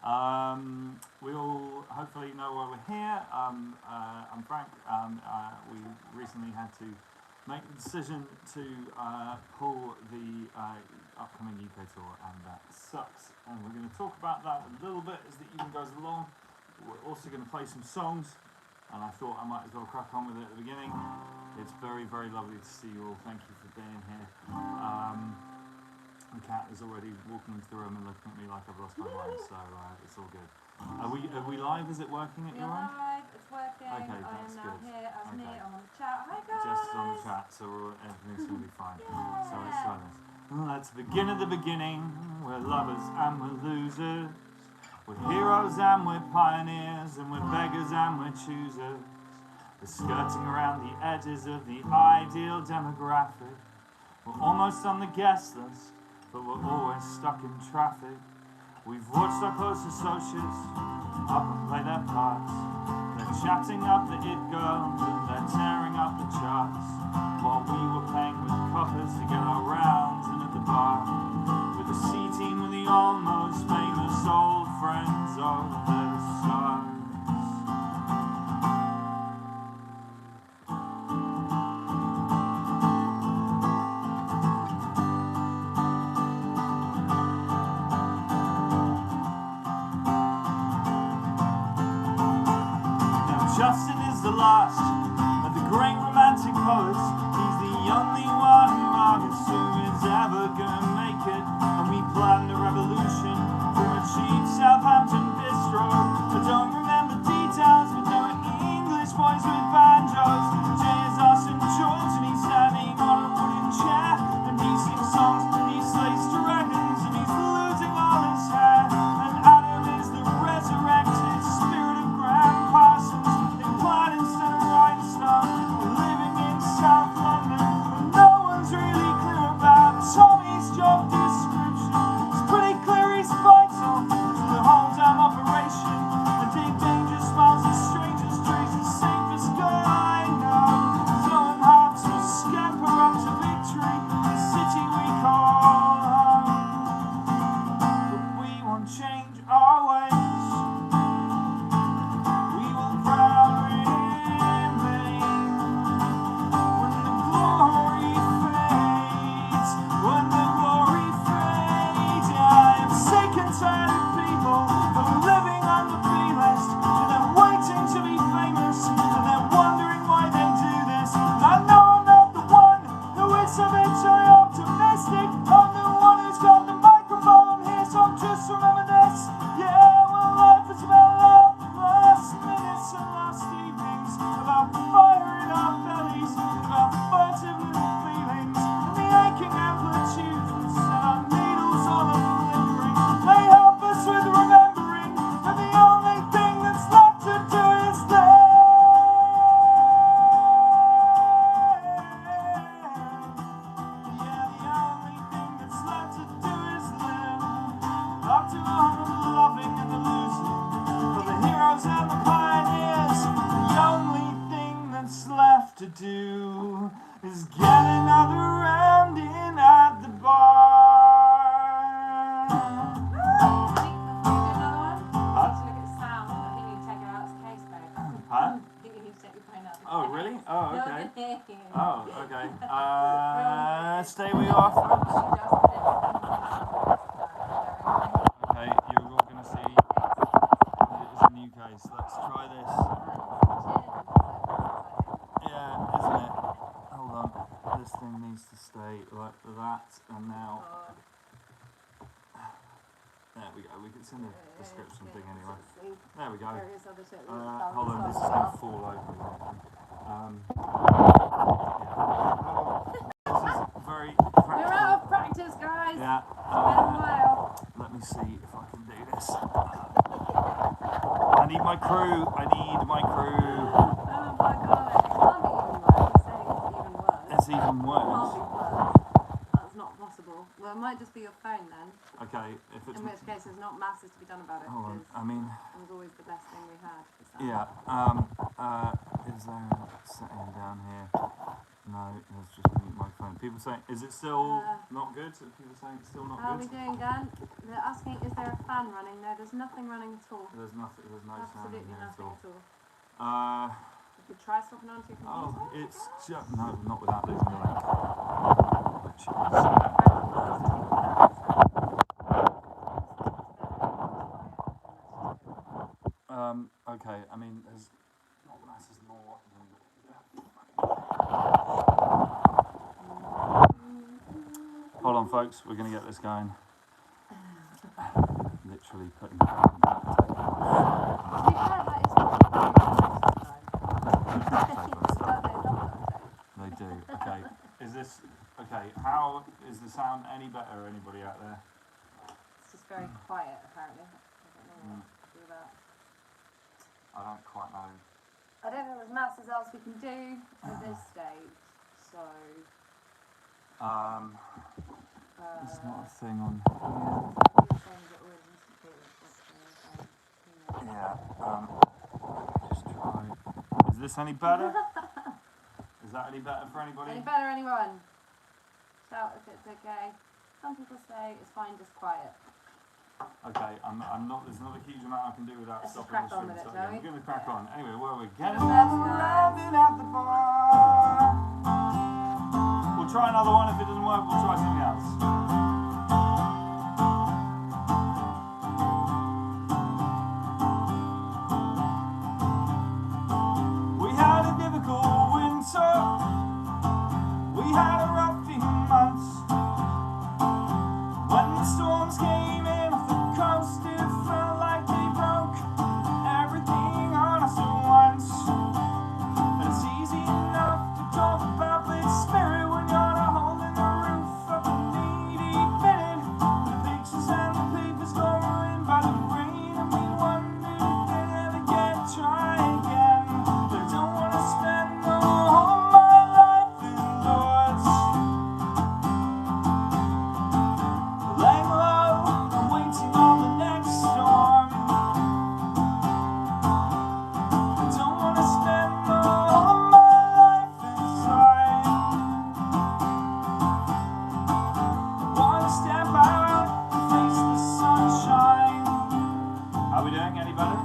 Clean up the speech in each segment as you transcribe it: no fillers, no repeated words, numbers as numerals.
We all hopefully know why we're here. I'm Frank. We recently had to make the decision to pull the upcoming UK tour, and that sucks. And we're going to talk about that a little bit as the evening goes along. We're also going to play some songs, and I thought I might as well crack on with it at the beginning. It's very, very lovely to see you all. Thank you for being here. The cat is already walking into the room and looking at me like I've lost my mind, so it's all good. Are we live? Is it working at your end? Live, it's working. Okay, that's I am now good. here, as Okay. me, I'm on the chat. Hi guys! Jess is on the chat, so everything's going to be fine. So let's try this. Let's begin at the beginning. We're lovers and we're losers. We're heroes and we're pioneers, and we're beggars and we're choosers. We're skirting around the edges of the ideal demographic. We're almost on the guest list, but we're always stuck in traffic. We've watched our close associates up and play their parts. They're chatting up the it girls and they're tearing up the charts, while we were playing with coppers to get our rounds in at the bar. With the C-team with the almost famous old friends of the stars. Justin is the last of the great romantic poets. He's the only one who I assume is ever gonna make it. And we planned a revolution from a cheap Southampton bistro. I don't remember details, but there were English boys with banjos. Jay is Austin George and he's standing on a wooden chair. And he sings songs and he slays dragons and he's losing all his hair. And Adam is the resurrected spirit of Graham Parsons. Instead of Rhinestone, living in South London, and no one's really clear about Tommy's job description. It's pretty clear he's vital to the whole damn operation, and Dick Danger smiles at strangers' trees, the safest guy I know. Flowing hearts will scamper up to victory, the city we call home. But we won't change our ways. We will proudly to do is get another round in at the bar. Oh, really? Oh, okay. Oh, okay. Stay where you are, folks. Okay, you're all going to see it's a new case. Let's try this. Yeah, isn't it? Hold on. This thing needs to stay like that, and now... There we go. We can send a description thing anyway. There we go. Hold on, this is going to fall over. This is very practical. We're out of practice, guys. Yeah. Let me see if I can do this. I need my crew. I need my crew. Oh my god, it can't be even worse. It's even worse. That's not possible. Well, it might just be your phone then. Okay, if it's... In which case there's not masses to be done about it. Hold on, I mean... It was always the best thing we had. Yeah, is there a setting down here? No, let's just mute my phone. People saying, is it still not good? Are people saying it's still not How are we good? doing, Dan? They're asking, is there a fan running? No, there's nothing running at all. There's nothing. There's no sound in Absolutely here nothing at at all. all. You could try swapping onto your computer. Oh, it's just no, not without losing the link. Which is okay. I mean, there's not masses more. Hold on, folks. We're going to get this going. Literally putting the phone back. They do. Okay. Is this okay? How is the sound any better? Anybody out there? It's just very quiet, apparently. I don't know what to do with that. I don't quite know. I don't think there's masses else we can do at this stage. So. It's not a thing on. Yeah. Just try. Is this any better? Is that any better for anybody? Any better, anyone? Shout if it's okay. Some people say it's fine, just quiet. Okay, I'm not. There's not a huge amount I can do without Let's just stopping crack the on stream. with it, So shall we? we're going to crack on. Anyway, where are we? Get Getting landed at the bar. We'll try another one. If it doesn't work, we'll try something else. We had a difficult winter. We had a rough few months. When the storms came in off the coast, it felt like they broke everything on us at once. But it's easy enough to talk about with spirit when you're not holding the roof up and knee deep in it. The pictures and the papers go ruined by the rain, and we wondered if they'd ever get dry again. But I don't want to spend the whole my life indoors. Laying low and waiting on the next storm. I don't want to spend the whole of my life inside. I want to step out and face the sunshine. How are we doing? Any better?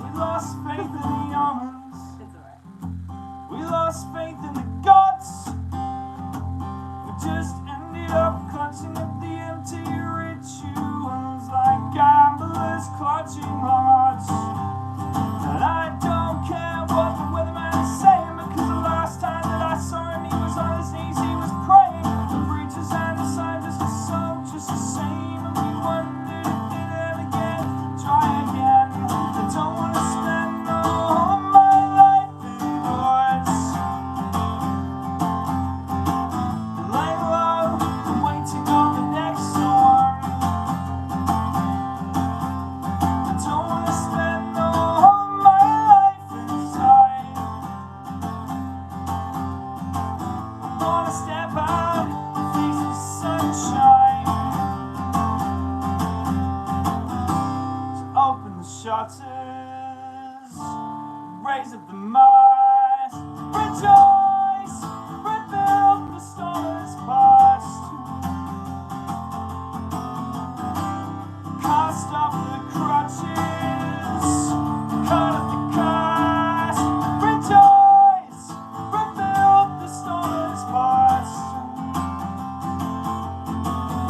We lost faith in the omens. It's alright. We lost faith in the gods. We just ended up clutching at the empty rituals like gamblers clutching hearts. And I don't care what the weatherman is saying, because the last time that I saw him, he was on his knees, he was praying. The preachers and the scientists were so just the same, and we wondered if they'd ever get dry again. I don't want to spend the whole of my life indoors. Laying low and waiting on the next storm. I don't want to spend the whole of my life inside. I want to step out and face the sunshine. So open the shutters, raise up the mast, rejoice, rebuild the storm's past. Cast off the crutches, cut off the cast, rejoice, rebuild the storm's past.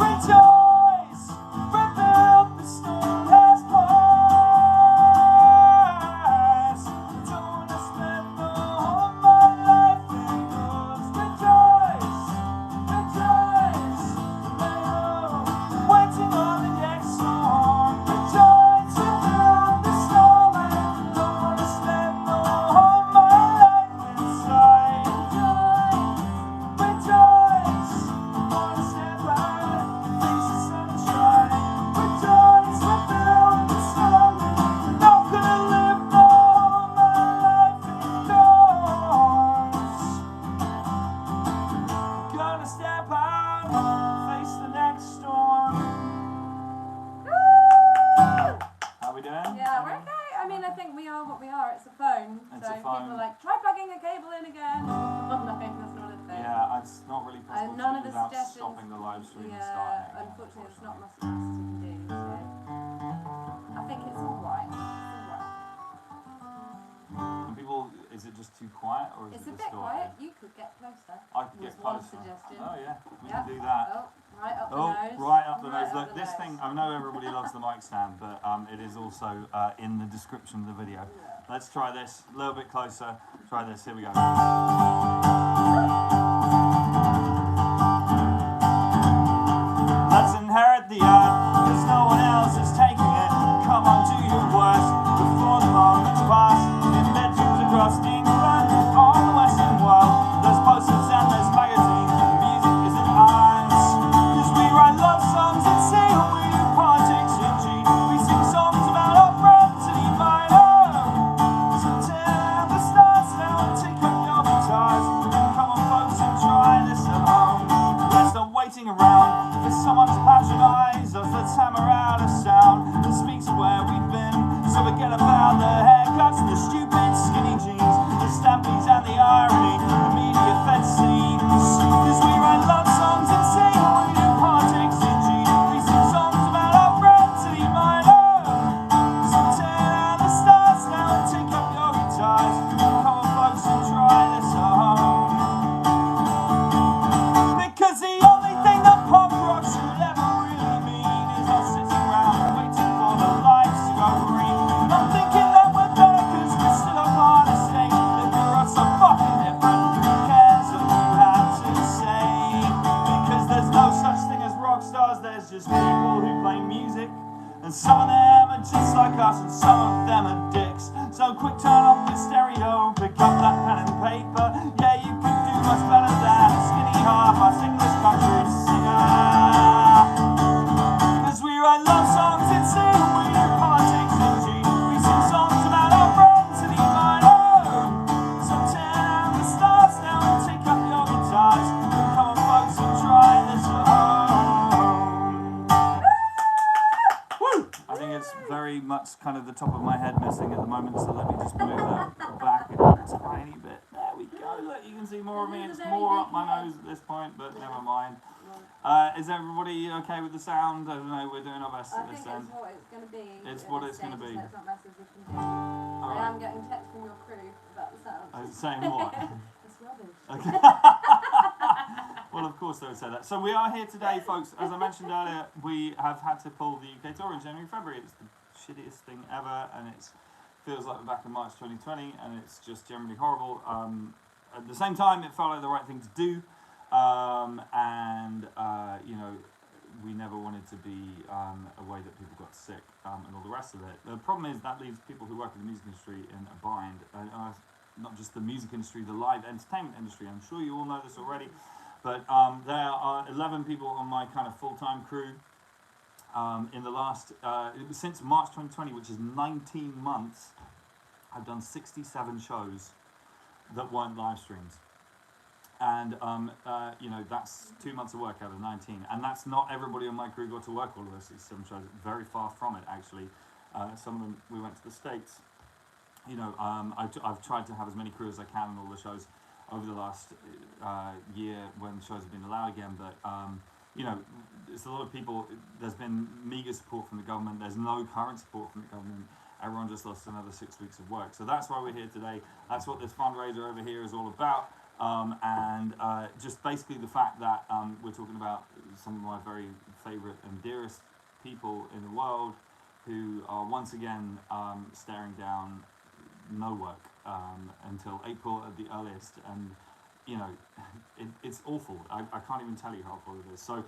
Rejoice, rebuild the storm has passed. I don't want to plugging a cable in again. Oh, no, that's not a thing. Yeah, it's not really possible None to of do the without suggestions. stopping the live stream and Yeah, starting. unfortunately, there's not much else you can do. So I think it's all right. It's all right. And people, is it just too quiet or is It's it a bit distorted? quiet. You could get closer. I could Was get one closer. suggestion. Oh yeah, we Yep. can do that. Oh, right up the Oh, nose. right up the Right nose. up Look, the this nose. thing, I know everybody loves the mic stand, but it is also in the description of the video. Yeah. Let's try this, a little bit closer. Try this, here we go. Let's inherit the art, cause no one else is taking it. Come on, do your worst, before the moment's past. In bedrooms across England, all the Western world. There's posters and there's magazines, music isn't ours. Cause we write love songs in C, and we do politics in G. We sing songs about our friends in E minor. So turn the stars now and take up your guitars. Come on folks and try this at home. Let's stop waiting around for someone to patronize us. Let's hammer out a sound that speaks of where we've been. So forget about the haircuts and the stupid skinny jeans, the stampies and the irony, the media fed scenes. Cause we write love songs and sing, we do politics in G. We sing songs about our friends in E minor. So turn out the stars now and take up your guitars. Come on folks and try this at home. Because the only thing that punk rock should ever really mean is us sitting around waiting for the lights to go green. Not thinking that we're better cause we're still up on a stage. If you're us so fucking different, who cares what you have to say? Because there's no such thing as rock stars, there's just people who play music. And some of them are just like us and some of them are dicks. So quick turn off the stereo, pick up that pen and paper. Yeah, you can do much better than skinny half-ass English country singer. Cause we write love songs in C, we do politics in G. We sing songs about our friends in E minor. So turn the stars now and take up your guitars. Come on folks and try this at home. Woo! I think it's very much kind of the top of my head missing at the moment, so let me just move that back a tiny bit. There we go. Look, you can see more of me. It's more up my nose at this point, but never mind. Is everybody okay with the sound? I don't know, we're doing our best I at this think end. it's what it's going to be. It's at what this it's gonna stage, be. so it's not massive we can do. All I right. am getting texts from your crew about the sound. Saying what? It's rubbish. Okay. Well, of course they would say that. So we are here today, folks. As I mentioned earlier, we have had to pull the UK tour in January, February. It's the shittiest thing ever, and it feels like we're back in March 2020, and it's just generally horrible. At the same time, it felt like the right thing to do, you know, we never wanted to be a way that people got sick and all the rest of it. The problem is that leaves people who work in the music industry in a bind. Not just the music industry, the live entertainment industry. I'm sure you all know this already, but there are 11 people on my kind of full-time crew. In the last, since March 2020, which is 19 months, I've done 67 shows that weren't live streams. And, you know, that's 2 months of work out of 19. And that's not everybody on my crew got to work all of those 67 shows. Very far from it, actually. Some of them, we went to the States. You know, I've tried to have as many crew as I can on all the shows over the last year when shows have been allowed again. But, you know, there's a lot of people, there's been meagre support from the government. There's no current support from the government. Everyone just lost another 6 weeks of work. So that's why we're here today. That's what this fundraiser over here is all about. Just basically the fact that we're talking about some of my very favourite and dearest people in the world who are once again staring down no work until April at the earliest. And, you know, it's awful. I can't even tell you how awful it is. So,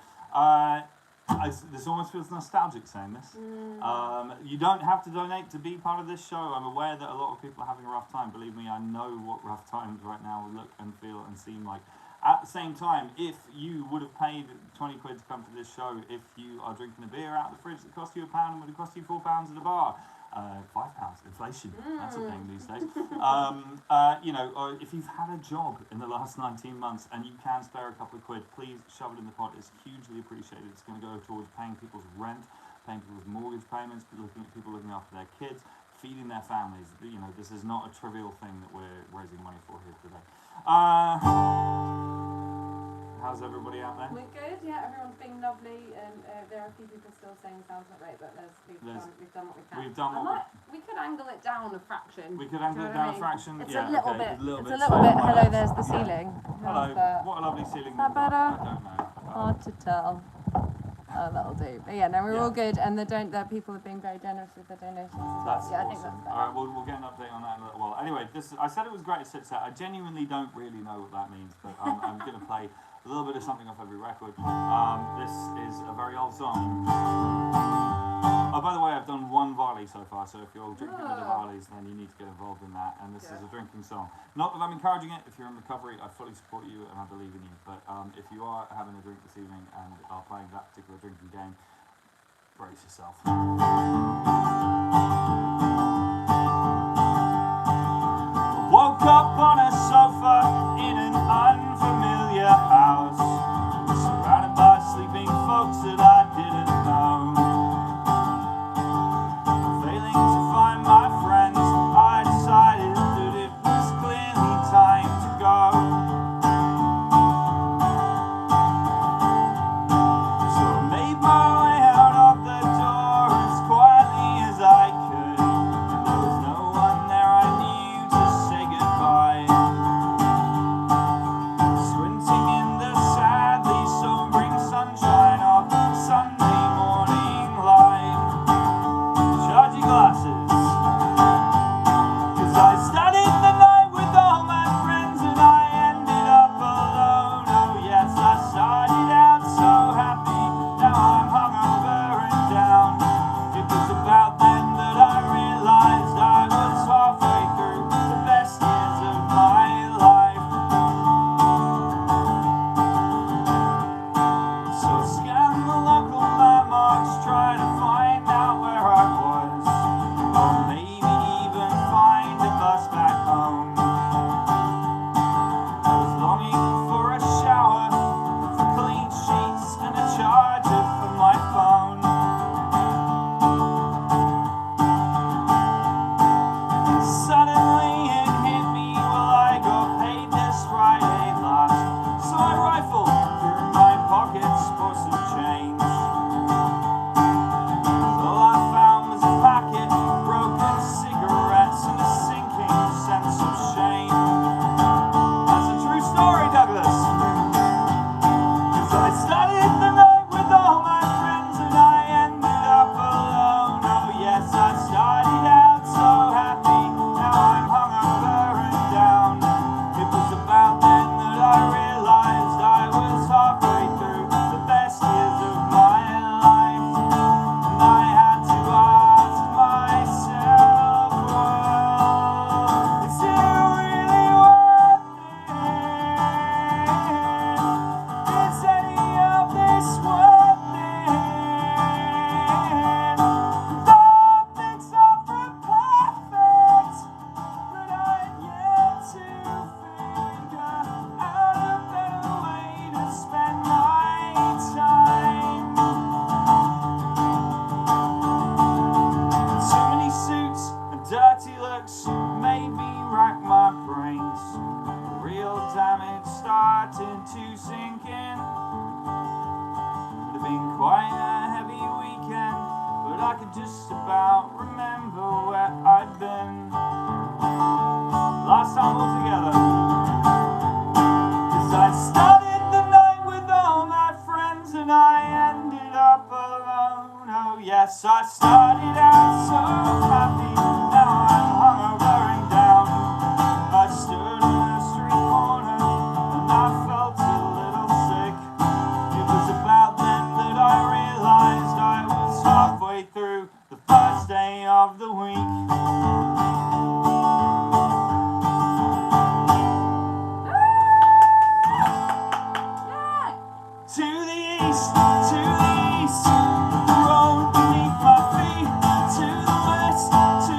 this almost feels nostalgic saying this. You don't have to donate to be part of this show. I'm aware that a lot of people are having a rough time. Believe me, I know what rough times right now look and feel and seem like. At the same time, if you would have paid 20 quid to come to this show, if you are drinking a beer out of the fridge that cost you £1 and would have cost you £4 at a bar, £5, inflation, that's a thing these days. You know, or if you've had a job in the last 19 months and you can spare a couple of quid, please shove it in the pot. It's hugely appreciated. It's going to go towards paying people's rent, paying people's mortgage payments, people looking after their kids, feeding their families. You know, this is not a trivial thing that we're raising money for here today. How's everybody out there? We're good, yeah, everyone's been lovely, and there are a few people still saying sounds not great, but we've done what we can. We've done what we could angle it down a fraction. we could angle it down a fraction. It's yeah, a little okay, bit. a little It's bit. a little bit. Hello, there's the ceiling. Hello. How's that? What a lovely ceiling. Is that we've got. better? I don't know. Hard to tell. Oh, that'll do. But yeah, no, we're Yeah. all good, and the people have been very generous with the donations as well. That's Yeah, I awesome. think that's better. All right, we'll get an update on that in a little while. Anyway, I said it was great to sit set. I genuinely don't really know what that means, but I'm going to play a little bit of something off every record. This is a very old song. Oh, by the way, I've done one Varley so far, so if you're drinking with the Varleys, then you need to get involved in that. And this is a drinking song. Not that I'm encouraging it. If you're in recovery, I fully support you and I believe in you. But if you are having a drink this evening and are playing that particular drinking game, brace yourself. Woke up on a sofa in an unfamiliar house, surrounded by sleeping folks that I didn't know. Failing to find my friends, I decided that it was clearly time to go. So I made my way out of the door as quietly as I could. There was no one there I knew to say goodbye. Squinting in the sadly sobering sunshine of Sunday morning light. Charge your glasses, 'cause I started the night with all my friends and I ended up alone. Oh yes, I started out so happy, now I'm hungover and down. It was about then that I realized I was halfway through the best years of my life. So I scanned the local landmarks, trying to find out where I was, or maybe even find a bus back home. I was longing for a shower, for clean sheets and a charger for my phone. And suddenly it hit me, well, I got paid this Friday last, so I rifled through my pockets for some change. All I found was a packet of broken cigarettes and a sinking sense of shame. That's a true story, Douglas. 'Cause I started the night with all my friends and I ended up alone. Oh yes, I started out so happy, now I'm hungover and down. It was about then that I realized I was halfway through the best years of my life. And I had to ask myself, well, is it really worth it? Is any of this worth it? Though things are perfect, but I've yet to figure out a better way to spend my time. Too many suits and dirty looks made me rack my brains. The real damage started to sink in. Would have been quite a heavy weekend, but I could just about remember where I'd been last time altogether. 'Cause I started the night with all my friends and I ended up alone. Oh yes, I started out so happy, now I'm hungover and down. I stood in a street corner and I felt a little sick. It was about then that I realized I was halfway through the first day of the week. Yay! To the east, to the east, the road beneath my feet. To the west, to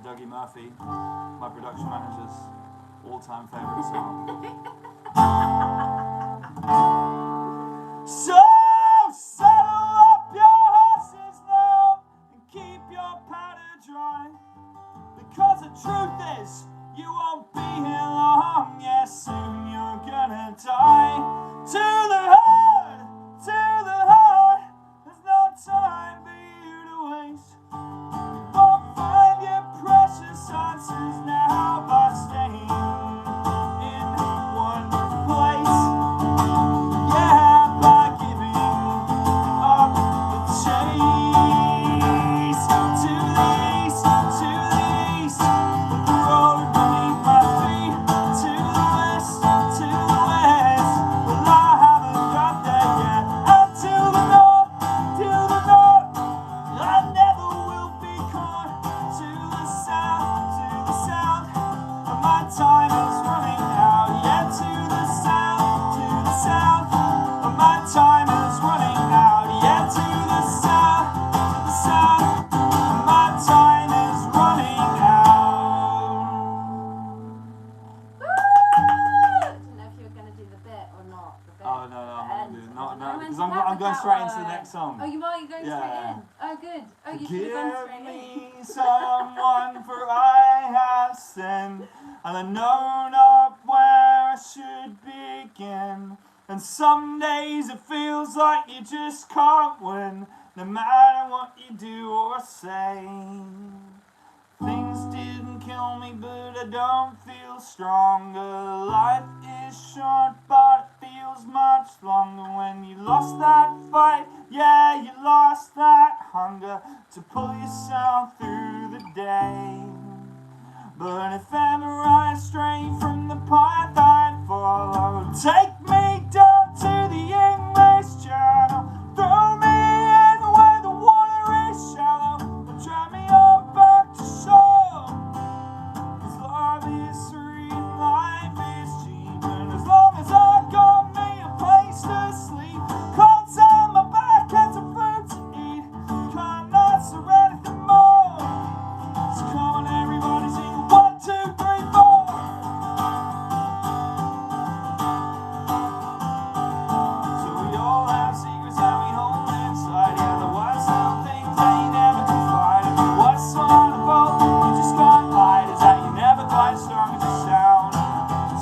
Dougie Murphy, my production manager's all-time favourite song. So saddle up your horses now and keep your powder dry, because the truth is you won't be here long. Yeah, soon you're gonna die. To the heart, there's no time for you to waste. Won't find your precious answers now by staying in one place. Yeah, by giving up the chase. To the east, the road beneath my feet. To the west, well I haven't got there yet. And to the north, I never will be caught. To the south, and my time is running out. Yeah, to the south, and my time is running out. Yeah, to the south, and my time is running out. Woo! Didn't know if you were going to do the bit or not. The bit. Oh no, I'm not doing no, because When's I'm going that straight into the one? next song. Oh, you are? You're going Yeah. straight in? Oh, good. Oh, you should have gone Give straight in. me someone, for I have sinned, and I know not where I should begin. And some days it feels like you just can't win, no matter what you do or say. Things didn't kill me, but I don't feel stronger. Life is short, but it feels much longer. When you lost that fight, yeah, you lost that hunger to pull yourself through the day. But if ever I stray from the path I'd follow, take me down to the English Channel, throw me in where the water is shallow, and drag me on back to shore. 'Cause love is free and life is cheap, and as long as I got me a place to sleep, clothes on my back and some food to eat, can't ask for anything more. So come on everybody, sing 1, 2, 3, 4. So we all have secrets that we hold inside. Yeah, the worst little things that you never confide. And what's wonderful, you just can't hide, is that you're never quite as strong as you sound.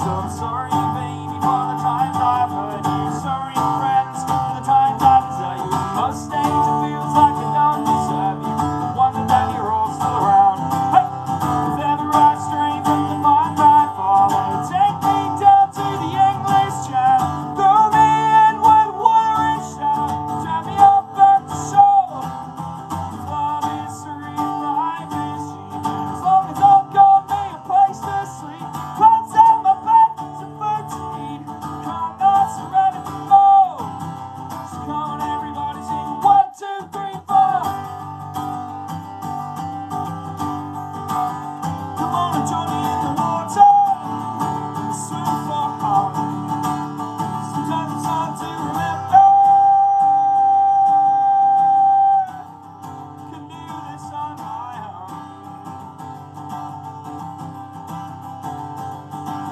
So I'm sorry, baby, for the times I've hurt you. Sorry, friends, for the times I desert you. And most days it feels like I don't deserve you, but wonder that you're all still around. Hey! If ever I stray from the path I follow, take me down to the English Channel, throw me in where the water is shallow, drag me up back to shore. 'Cause love is free and life is cheap, and as long as I've got me a place to sleep, clothes on my back, some food to eat, can't ask for anything more. So come on everybody, sing 1, 2, 3, 4. Come on and join me in the water, and swim for harm. Sometimes it's hard to remember, can do this on my own.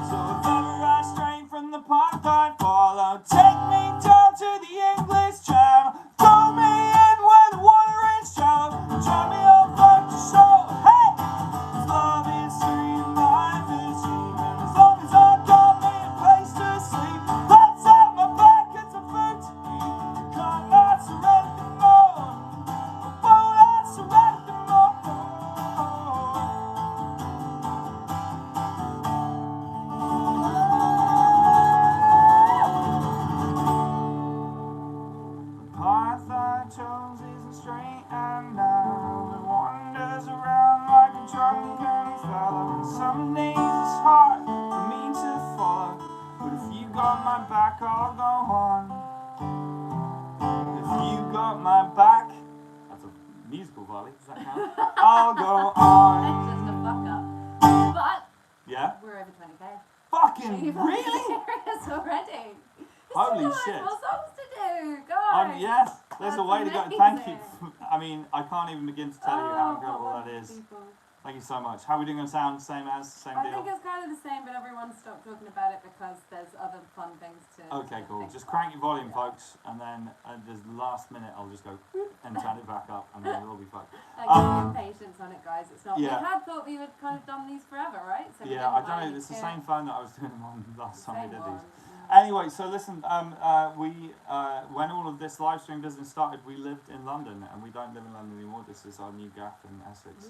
So if ever I stray from the path I follow, take me down to the English Channel, throw me in where the water is shallow, drag me on back to shore. Hey! 'Cause love is free and life is cheap, and as long as I've got me a place to sleep, clothes on my back and some food to eat, can't ask for anything more, won't ask for anything more. The path I chose isn't straight and narrow. It wanders around like a drunken fellow. And some days it's hard for me to follow, but if you got my back, I'll go on. If you got my back, that's a musical volley. Does that count? I'll go It's on. just a fuck up. But Yeah. we're over 20k. Are Fucking you fucking really? serious already? We Holy still got shit. more songs to do. Guys. Yes, there's a That's way to go. Thank you. amazing. I mean, I can't even begin to tell you how incredible that is. People. Thank you so much. How are we doing on sound? Same I deal? think it's kind of the same, but everyone stopped talking about it because there's other fun things to. Okay, cool. think Just about. crank your volume, Yeah. folks, and then there's the last minute I'll just go and turn it back up, and then we'll all be fine. Give patience on it, guys. It's not. Yeah. We had thought we would kind of done these forever, right? So we Yeah, didn't I don't like know. It's the to- same phone that I was doing them on last time we same did one, these. yeah. Anyway, so listen, when all of this live stream business started, we lived in London, and we don't live in London anymore. This is our new gaff in Essex,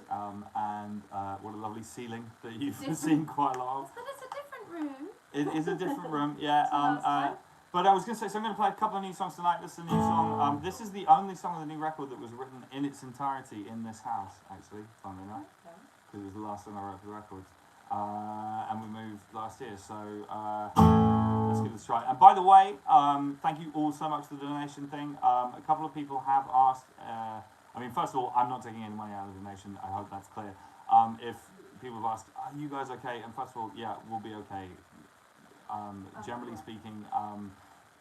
and what a lovely ceiling that you've seen quite a lot of. But it's a different room. It is a different room, yeah. To last time. But I was going to say, so I'm going to play a couple of new songs tonight. This is a new song. This is the only song of the new record that was written in its entirety in this house, actually, funnily enough, Okay. because it was the last song I wrote for the record. And we moved last year, so let's give this a try. And by the way, thank you all so much for the donation thing. A couple of people have asked, I mean, first of all, I'm not taking any money out of the donation, I hope that's clear. If people have asked, are you guys okay? And first of all, yeah, we'll be okay. Generally speaking,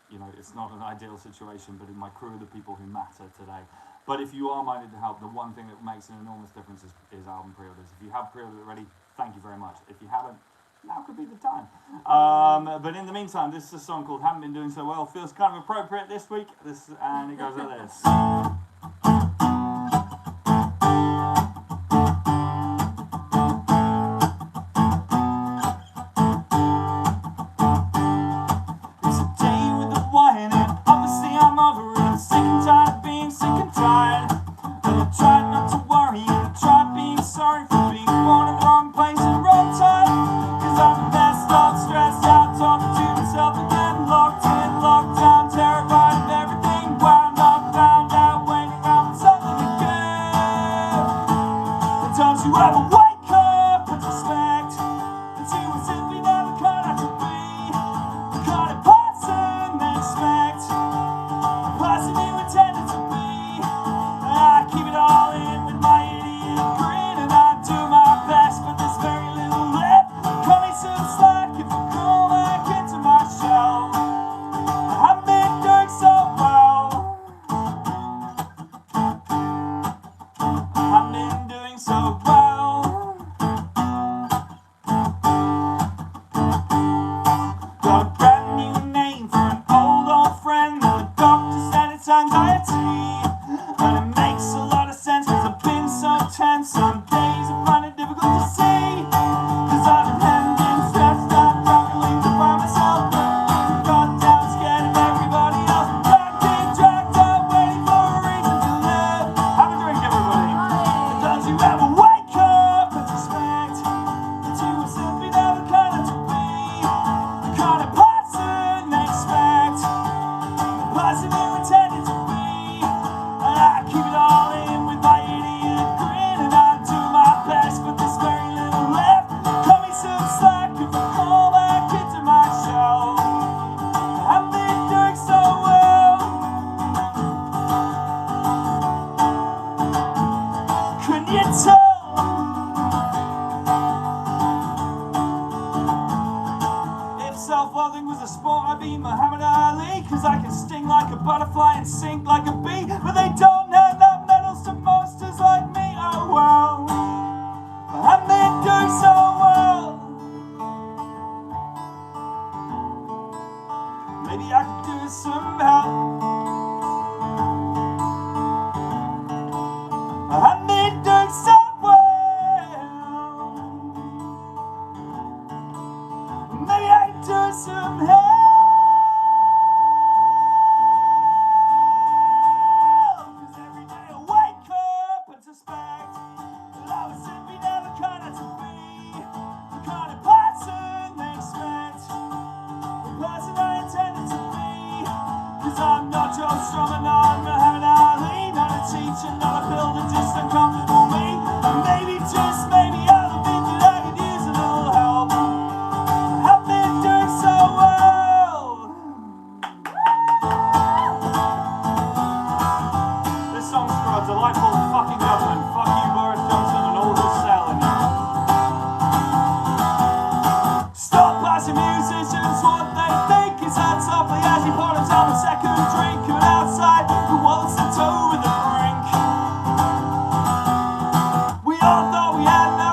you know, it's not an ideal situation, but in my crew are the people who matter today. But if you are minded to help, the one thing that makes an enormous difference is album pre-orders. If you have pre-ordered it ready, thank you very much. If you haven't, now could be the time. But in the meantime, this is a song called Haven't Been Doing So Well. Feels kind of appropriate this week, and it goes like this. It's a day with the wine, and obviously I'm over it. I'm sick and tired of being sick and tired. And I tried not to worry, and I tried being sorry for being born in the wrong place at the wrong time. Cause I'm messed up, stressed out, talking to myself again. Locked in, locked down, terrified of everything. Wound up, found out, waiting around for something again. And don't you ever wake up and suspect that you were simply never cut out to be the kind of person they expect, the person you intended to be. And I keep it all in with my idiot grin, and I do my best, but there's very little left. Cut me some slack if I crawl back into my shell. I haven't been doing so well. I haven't been doing so well. Got a brand new name for an old friend, and the doctor said it's anxiety. And it makes a lot of sense, cause I've been so tense. Some days I find it difficult to see, cause I've been hemmed in, stressed out, struggling to find myself. Got down, scared of everybody else. Dragged in, dragged out, waiting for a reason to live. Have a drink, everybody. And don't you ever wake up and suspect that you were simply never cut out to be the kind of person they expect, the person you intended to be. And I keep it all in with my idiot grin, and I do my best, but there's very little left. Cut me some slack if I crawl back into my shell. I haven't been doing so well. Couldn't you tell? If self-loathing was a sport, I'd be Muhammad Ali, cause I can sting like a butterfly and sink like a bee. But they don't hand out medals to monsters like me, oh well. I haven't been doing so well. Maybe I could do with some help. I haven't been doing so well. Maybe I could do with some help. Cause every day I wake up and suspect that I was simply never cut out to be the kind of person they expect, the person I intended to be. Cause I'm not Joe Strummer, not Muhammad Ali, not a teacher, not a builder, just uncomfortable me. And maybe, just maybe, I'll admit that I could use a little help. I haven't been doing so well. This song's for a delightful fucking government. Fuck you, Boris Johnson, and all who's selling it. Stop passing musicians what they think. He said softly as he poured himself a second drink. Coming outside, the waltz and over the brink. We all thought we had enough.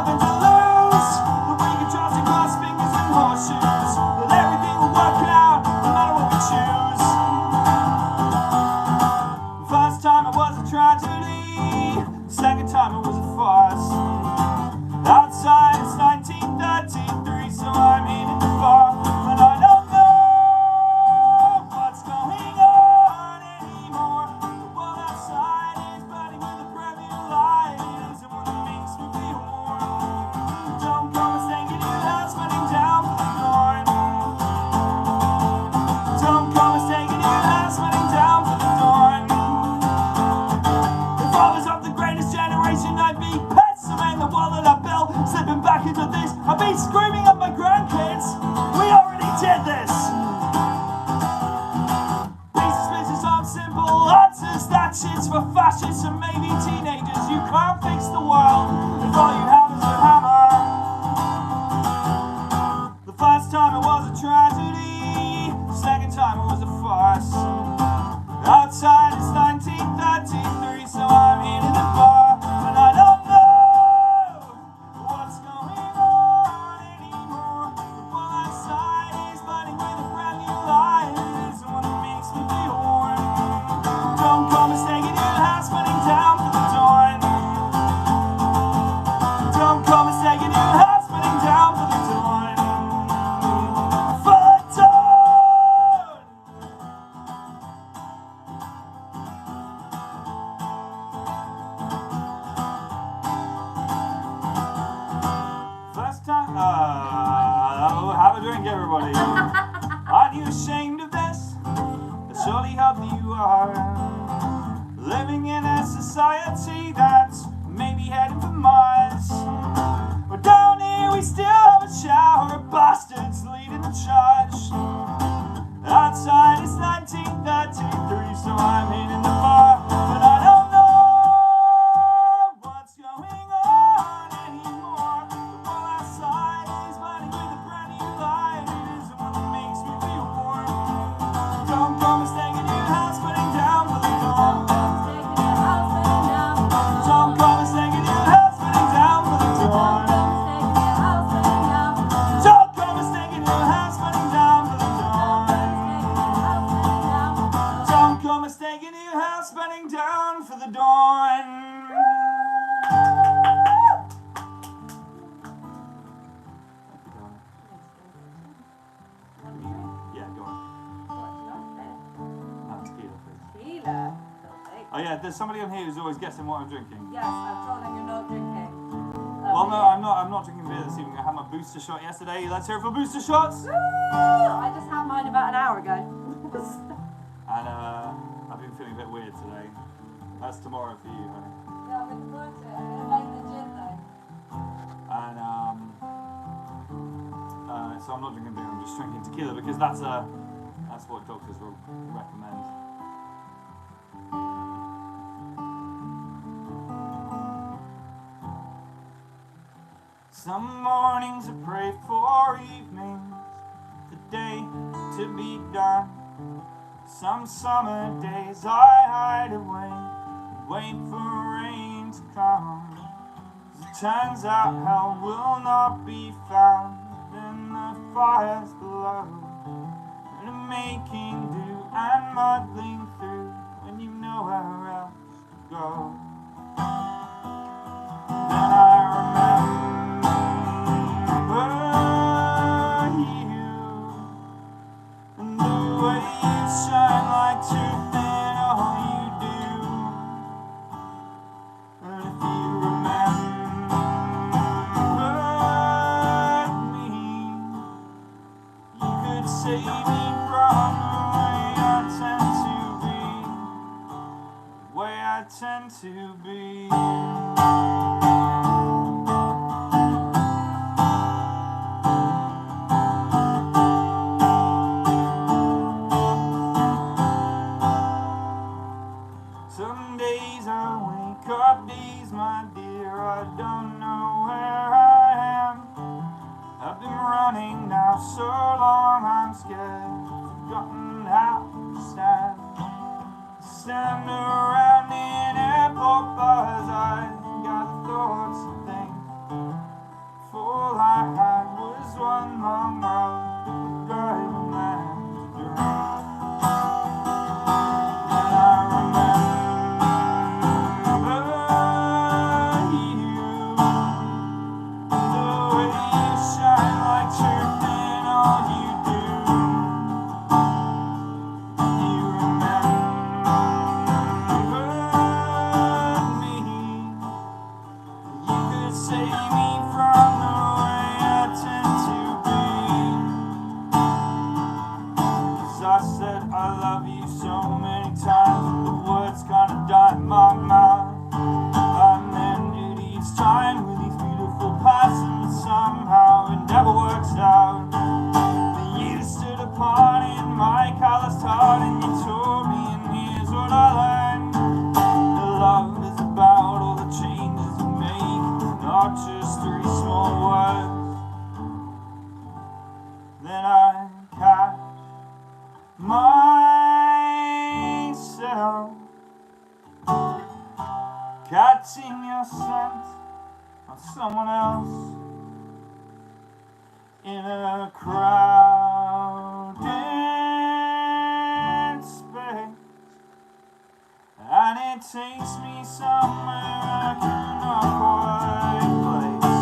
the wall that I built, slipping back into this. I've been screaming at my grandkids. We already did this. Business on simple answers. That shit's for fascists and maybe teenagers. You can't fix the world if all you have is a hammer. The first time it was a tragedy. The second time it was a farce. Outside it's 1933, so I'm here in the bar, and I don't know what's going on anymore. The wall outside is burning with a brand new light. It's the one that makes me feel warm. Don't go mistaking your house burning down for the dawn. Don't go mistaking your house burning down for the dawn. For the dawn. First time, have a drink, everybody. Aren't you ashamed of this? I surely hope you are. Living in a society that's maybe heading for Mars. But down here we still have a shower of bastards leading the charge. Outside it's 1933, so I'm in the bar, but I don't know what's going on anymore. The wall outside is burning with a brand new light. It is the one that makes me feel warm. Don't go mistaking your house burning down for the dawn. Don't go mistaking your house burning down for the dawn. Don't go mistaking your house burning down for the dawn. Don't go mistaking your house burning down for the dawn. Yeah, go on. Tequila, please. Oh yeah, there's somebody on here who's always guessing what I'm drinking. Yes, I've told him you're not drinking. Well, no, I'm not drinking beer this evening. I had my booster shot yesterday. Let's hear it for booster shots. Woo! I just had mine about an hour ago. And I've been feeling a bit weird today. That's tomorrow for you, honey. Yeah, I'm looking forward to it. I'm gonna make the gin though. And so I'm not drinking beer. I'm just drinking tequila because that's what doctors will recommend. Some mornings I pray for evenings, the day to be done. Some summer days I hide away, wait for rain to come. It turns out hell will not be found in the fires below, and I'm making do and muddling through when you know where else to go. Then I remember you and the way you shine like truth in all you do. And if you remember me, you could save me from the way I tend to be. Some days I wake up days, my dear, I don't know where I am. I've been running now so long, I'm scared, forgotten how to stand. Stand around in airport bars, I got thoughts to think. For all I had was one long road that would drive a man to drink. And I remember you, the way you shine like truth in all you do. You remember me. seen your scent on someone else in a crowded space, and it takes me somewhere I cannot quite place.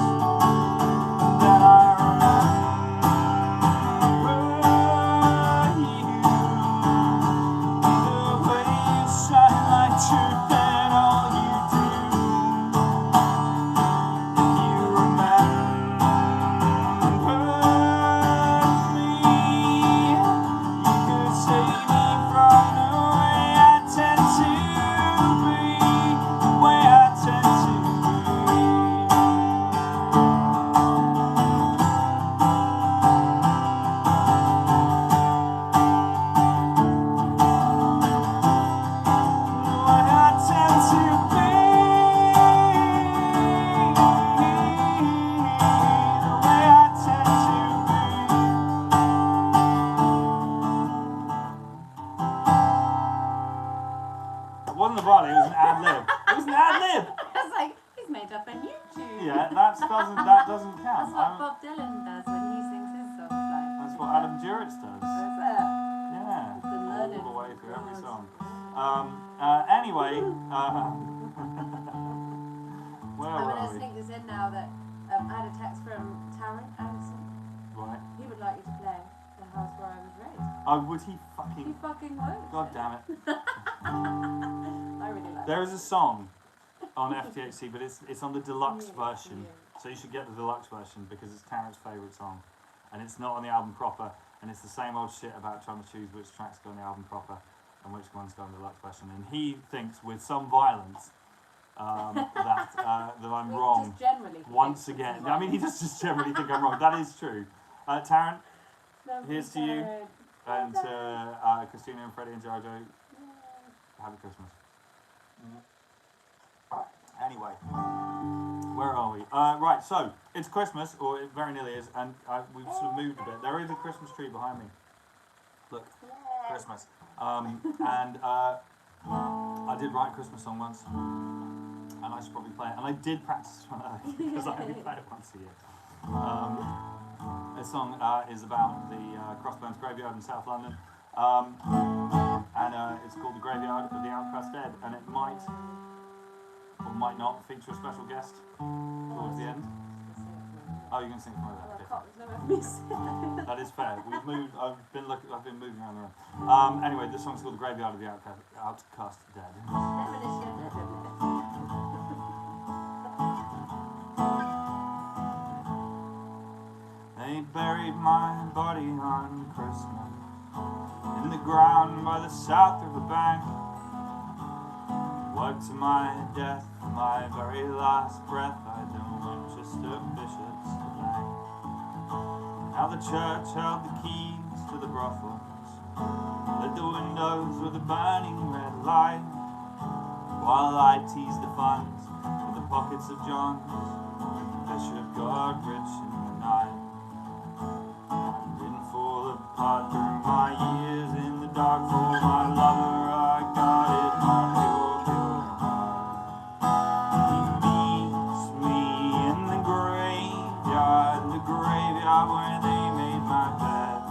Then I remember you, the way you shine like truth and all you do. You remember me. You could save me from the way I tend to be, the way I tend to be. It wasn't a volley, it was an ad-lib. It was an ad-lib! It's like, he's made up on YouTube. Yeah, that doesn't count. That's what Bob Dylan does when he sings his songs like. That's what Adam Duritz does. Is it? Yeah, The all learned the way through every God. song. Anyway, where I'm going were to we? sneak this in now that I had a text from Tarrant Anderson. Right. He would like you to play The House Where I Was Raised. Oh, would he He fucking... fucking would. God damn it. I really like There it. is a song on FTHC, but it's on the deluxe version. So you should get the deluxe version because it's Tarrant's favourite song. And it's not on the album proper. And it's the same old shit about trying to choose which tracks go on the album proper and which ones go on the deluxe version. And he thinks with some violence that I'm wrong. Just generally. he Once thinks again. it's I mean, he just generally think I'm wrong. That is true. Tarrant, Lovely here's to you. Tarrant. and to Christina and Freddie and Jojo, happy Christmas. Anyway, where are we? Right, so it's Christmas, or it very nearly is, and we've sort of moved a bit. There is a Christmas tree behind me. Look, Christmas. And I did write a Christmas song once, and I should probably play it. And I did practice this one earlier because I only play it once a year. This song is about the Crossbones Graveyard in South London, and it's called The Graveyard of the Outcast Dead, and it might or might not feature a special guest towards the end. Oh, you can sing from that. Okay. That is fair. We've moved. I've been moving around the room. Anyway, this song's called The Graveyard of the Outcast Dead. They buried my body on Christmas in the ground by the South River bank. Worked to my death, my very last breath. I don't want Winchester bishops to blank. Now the church held the keys to the brothels, lit the windows with a burning red light, while I teased the funds from the pockets of John's bishop got rich in the night. I didn't fall apart through my years in the dark for my lover. I got it, my pure, pure heart. He meets me in the graveyard where they made my bed.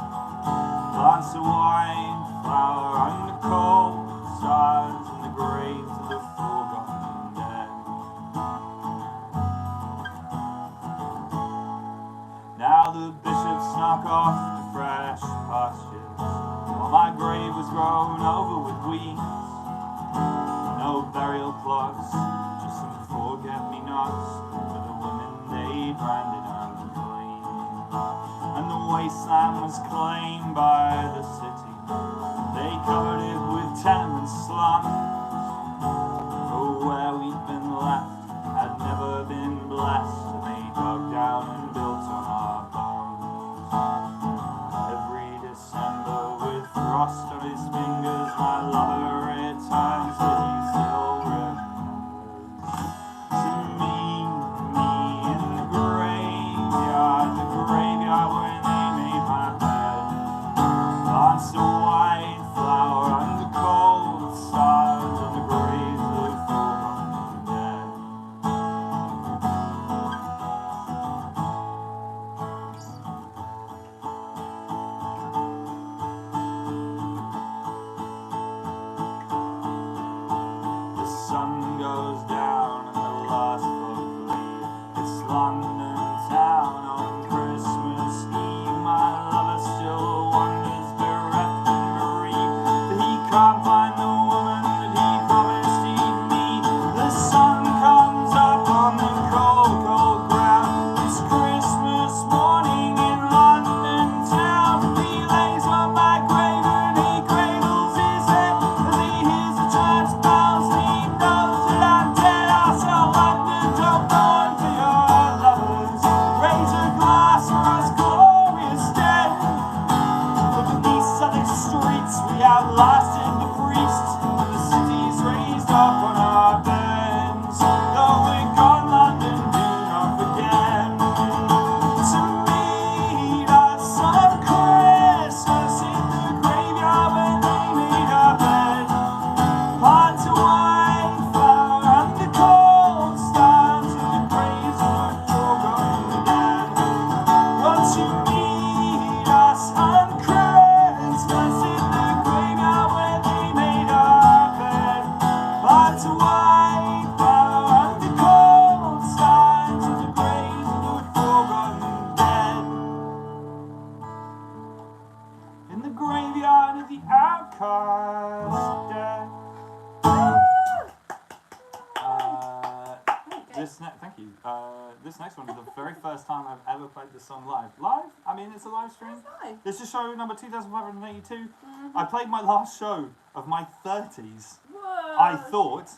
Lots of white flower on the cold stars in the graves of the forgotten dead. Now the bishops snuck off to fresh pastures, while my grave was grown over with weeds. No burial plots, just some forget-me-nots for the women they branded unclean. And the wasteland was claimed by the city. They covered it with tenement slums. For where we'd been left had never been blessed, and they dug down and built on our bones. Every December with frost on his fingers, my lover returns, but he still remembers to meet me in the graveyard where they made my bed. Lots of white flower under cold stars Thank you. This next one is the very first time I've ever played this song live. Live? I mean, it's a live stream. Nice. This is show number 2582. I played my last show of my 30s. Whoa. I thought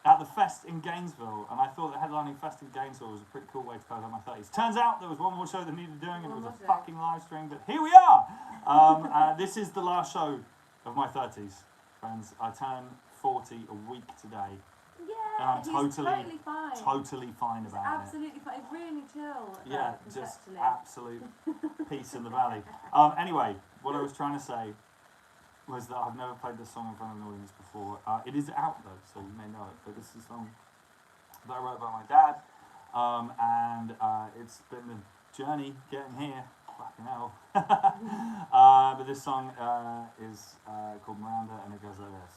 at the Fest in Gainesville, and I thought the headlining Fest in Gainesville was a pretty cool way to close out my 30s. Turns out there was one more show that needed doing, and it was a fucking live stream, but here we are! This is the last show of my 30s, friends. I turn 40 a week today. Yeah, and I'm he's totally fine. Totally fine about Absolutely fine. Really chill. Yeah, just conceptually. absolute peace in the valley. Anyway, what I was trying to say was that I've never played this song in front of an audience before. It is out though, so you may know it. But this is a song that I wrote about my dad, and it's been a journey getting here. Fucking hell. But this song is called Miranda, and it goes like this.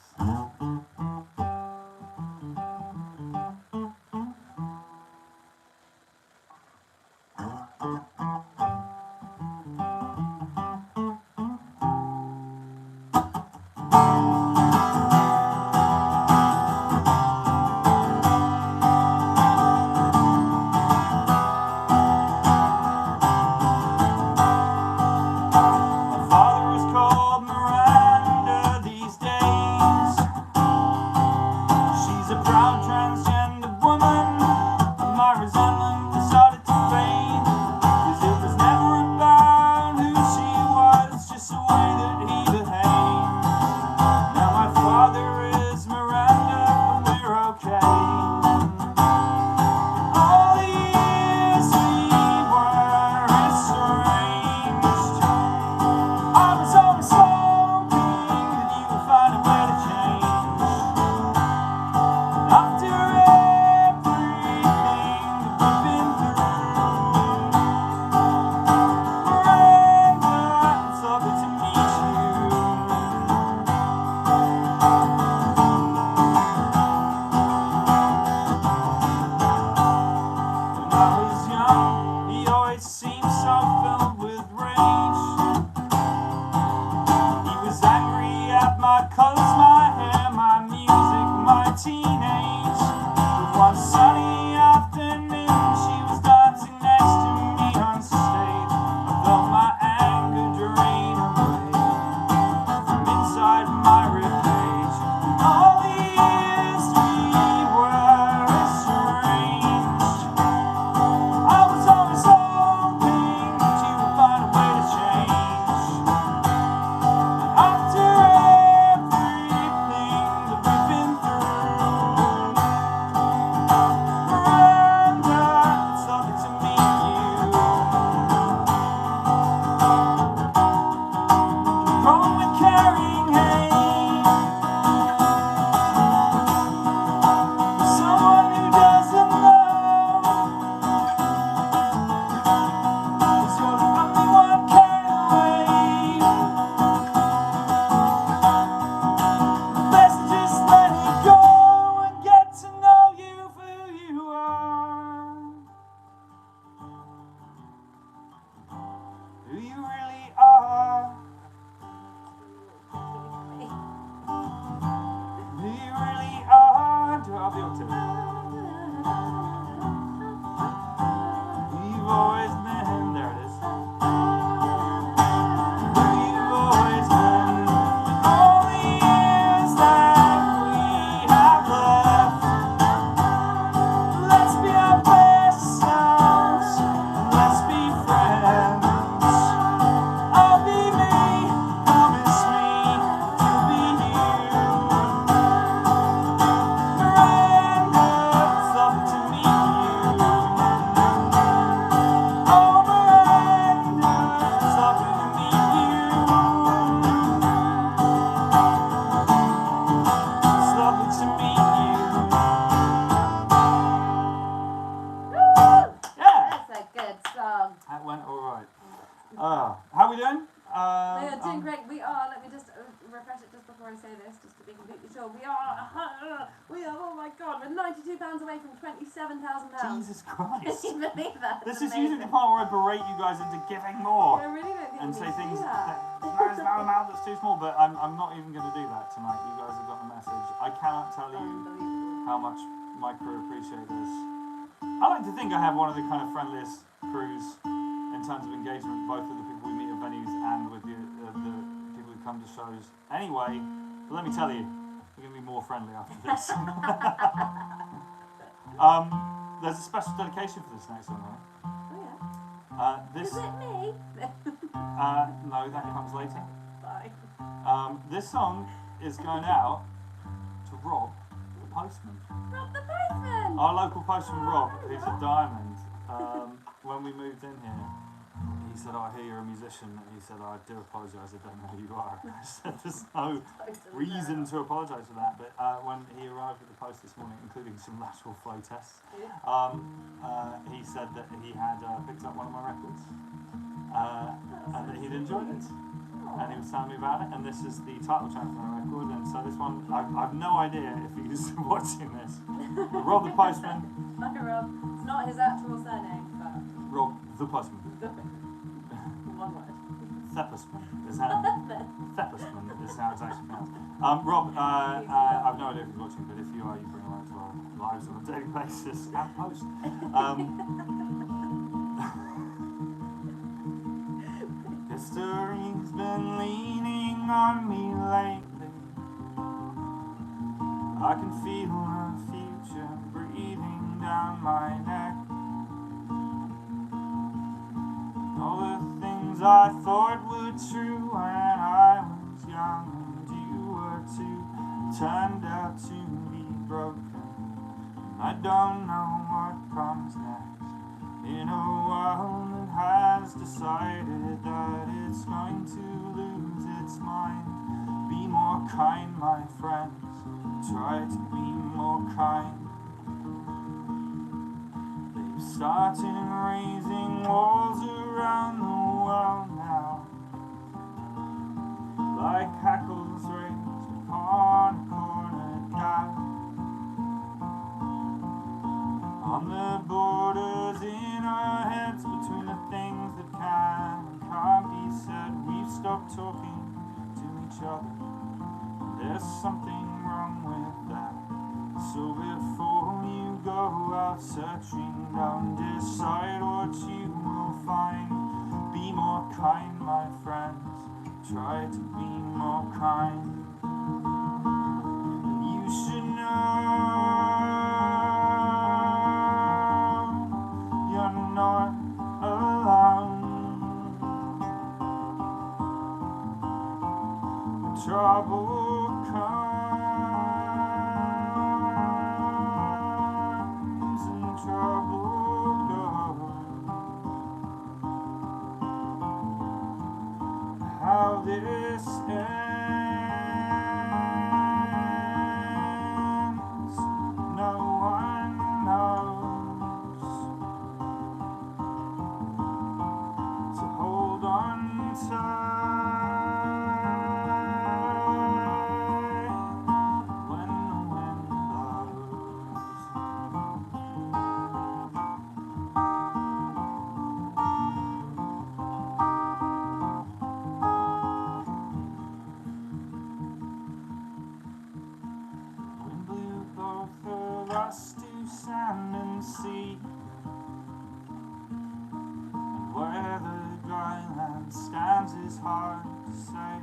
How we doing? We are doing great. We are. Let me just refresh it just before I say this, just to be completely sure. We are. Oh my God, we're £92 away from £27,000. Jesus Christ! Can you believe that? This is usually the part where I berate you guys into giving more. I really don't think and we say need to things do that. there's no amount that's too small, but I'm not even going to do that tonight. You guys have got the message. I cannot tell you how much my crew appreciate this. I like to think I have one of the kind of friendliest crews in terms of engagement, both with the people we meet at venues and with the people who come to shows. Anyway, but let me tell you, we're going to be more friendly after this. There's a special dedication for this next one, right? Oh yeah. Is it me? No, that comes later. Bye. This song is going out to Rob, the postman. Rob the postman! Our local postman, Rob, who's a diamond. When we moved in here, he said, "Oh, I hear you're a musician." And he said, "I do apologise, I don't know who you are." I said, "There's no reason to apologise for that." But when he arrived at the post this morning, including some lateral flow tests, he said that he had picked up one of my records and that he'd enjoyed it. And he was telling me about it, and this is the title track for my record. And so this one, I've no idea if he's watching this. Rob the postman. Hi Rob. It's not his actual surname, but Rob the postman. one word. Thepusman is how it's actually pronounced. Rob, I've no idea if he's watching, but if you are, you bring him out to our lives on a daily basis and post. History's been leaning on me lately. I can feel the future breathing down my neck. All the things I thought were true when I was young and you were too turned out to be broken. I don't know what comes next in a world that has decided that it's going to lose its mind. Be more kind, my friends. Try to be more kind. They've started raising walls around the world now, like hackles raised upon a corner gap. On the borders in our heads between the things that can and can't be said, we've stopped talking to each other. There's something wrong with that. So before you go out searching, don't decide what you will find. Be more kind, my friends. Try to be more kind. And you should know you're not alone. When trouble comes and trouble goes, how this ends, no one knows. So hold on tight when the wind blows. Wind blew both of us to sand and sea, and where the dry land stands is hard to say.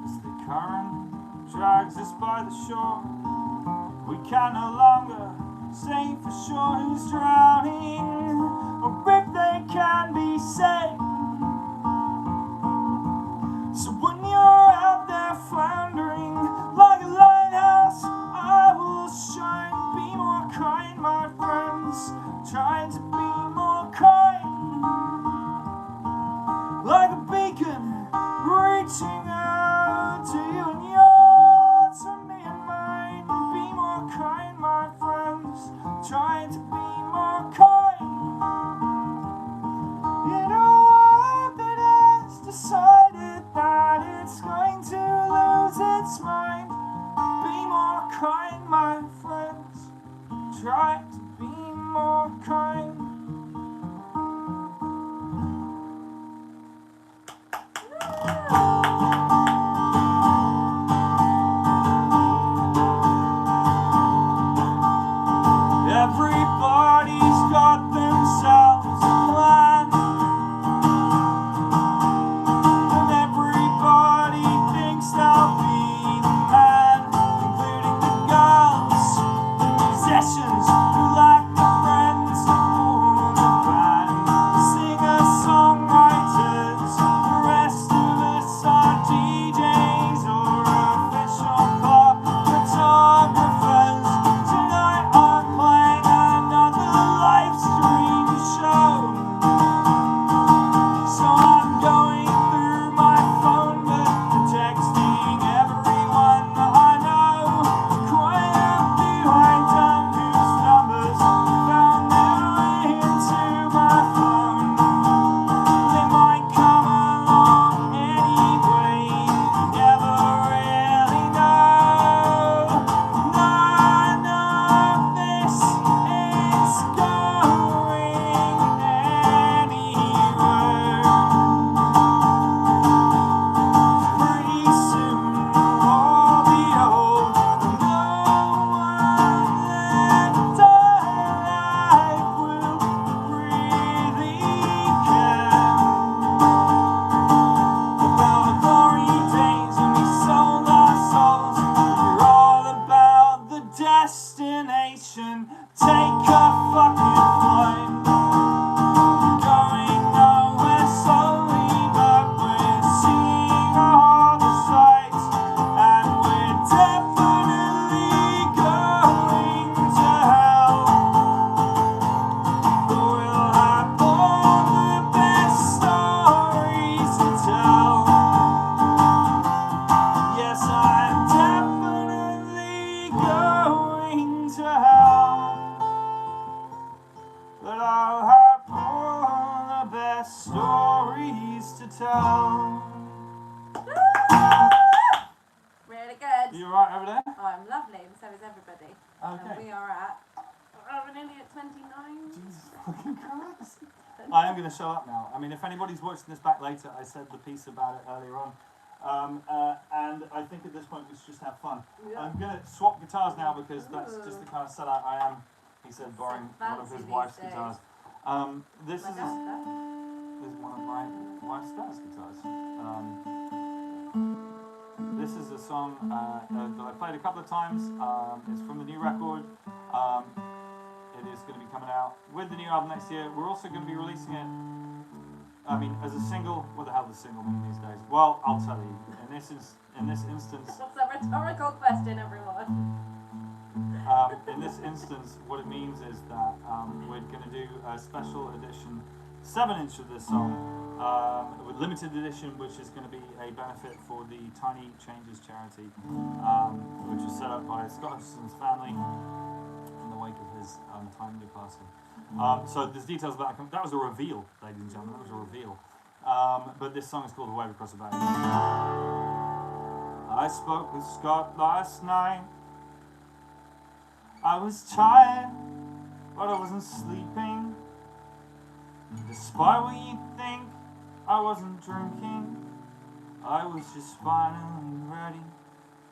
As the current drags us by the shore, we can no longer say for sure who's drowning or if they can be saved. So when you're out there floundering like a lighthouse, I will shine. Be more kind, my friends. Trying to be more kind, like a beacon reaching out to you and yours, to me and mine. Be more kind, my friends. Trying to be more kind in a world that has decided that it's going to lose its mind. Be more kind, my friends. Try to be more kind. sessions who lack the friends to form a band. Singer-songwriters, the rest of us are DJs or official club photographers. Tonight I'm playing another live stream show. So I'm going through my phone book and texting everyone that I know. Quite a few I don't whose numbers found their way into my phone. They might come along anyway, you never really know. None of this is going anywhere. Pretty soon we'll all be old. No one left alive will really care about the glory days when we sold our souls. We're all about the destination. Take a fucking flight. Going nowhere slowly, but we're seeing all the sights, and we're definitely going to hell. But we'll have all the best stories to tell. Yes, I'm definitely going to hell. But I'll have all the best stories to tell. Really good. You alright over there? Oh, I'm lovely, and so is everybody. And Okay. we are at, we're nearly at 29. Jesus fucking Christ. I am going to show up now. I mean, if anybody's watching this back later, I said the piece about it earlier on. And I think at this point we should just have fun. Yeah. I'm going to swap guitars now because that's just the kind of setup I am. He said, borrowing one of his Fancy wife's these days. guitars. This My is dad. one of my wife's dad's guitars. This is a song that I played a couple of times. It's from the new record. It is going to be coming out with the new album next year. We're also going to be releasing it, I mean, as a single. What the hell does single mean these days? Well, I'll tell you. In this instance, That's a rhetorical question, everyone. in this instance, what it means is that we're going to do a special edition 7-inch of this song, with limited edition, which is going to be a benefit for the Tiny Changes charity, which was set up by Scott Hutchison's family in the wake of his timely passing. So there's details about that. That was a reveal, ladies and gentlemen. That was a reveal. But this song is called "The Wave Across the Bay." I spoke with Scott last night. I was tired, but I wasn't sleeping. Despite what you think, I wasn't drinking. I was just finally ready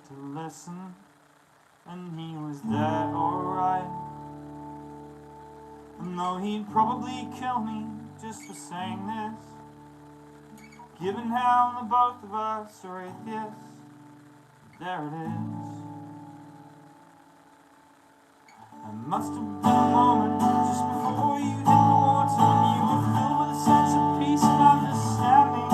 to listen, and he was there alright. And though he'd probably kill me just for saying this, given how the both of us are atheists, there it is. It must have been a moment just before you hit the water, and you were filled with a sense of peace and understanding.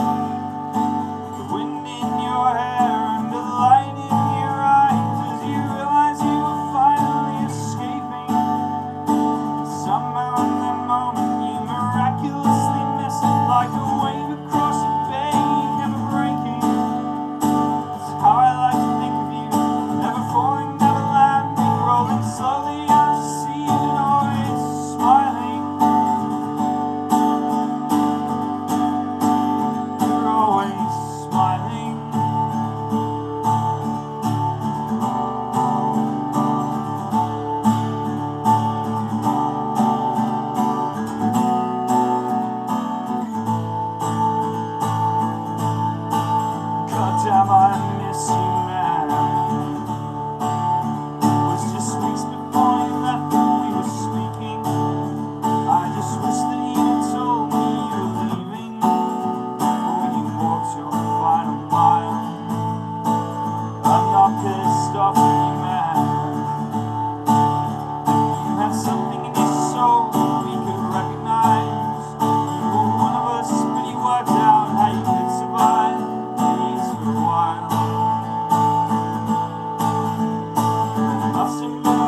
The wind in your hair and the light in your eyes as you realized you were finally escaping. Somehow in that moment you miraculously miss it, like a wave across a bay, never breaking. That's how I like to think of you, never falling, never landing, rolling slowly out to sea and always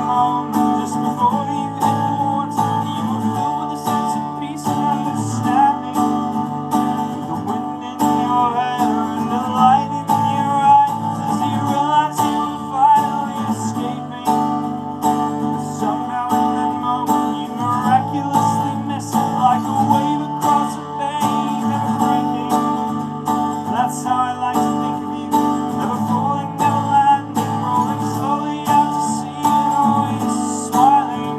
moment, just before you hit the water, you were filled with a sense of peace and understanding. With the wind in your hair and the light in your eyes, as you realized you were finally escaping. Somehow in that moment you miraculously miss it, like a wave across a bay, never breaking. That's how I like to think of you, never falling, never landing, rolling slowly out to sea and always smiling.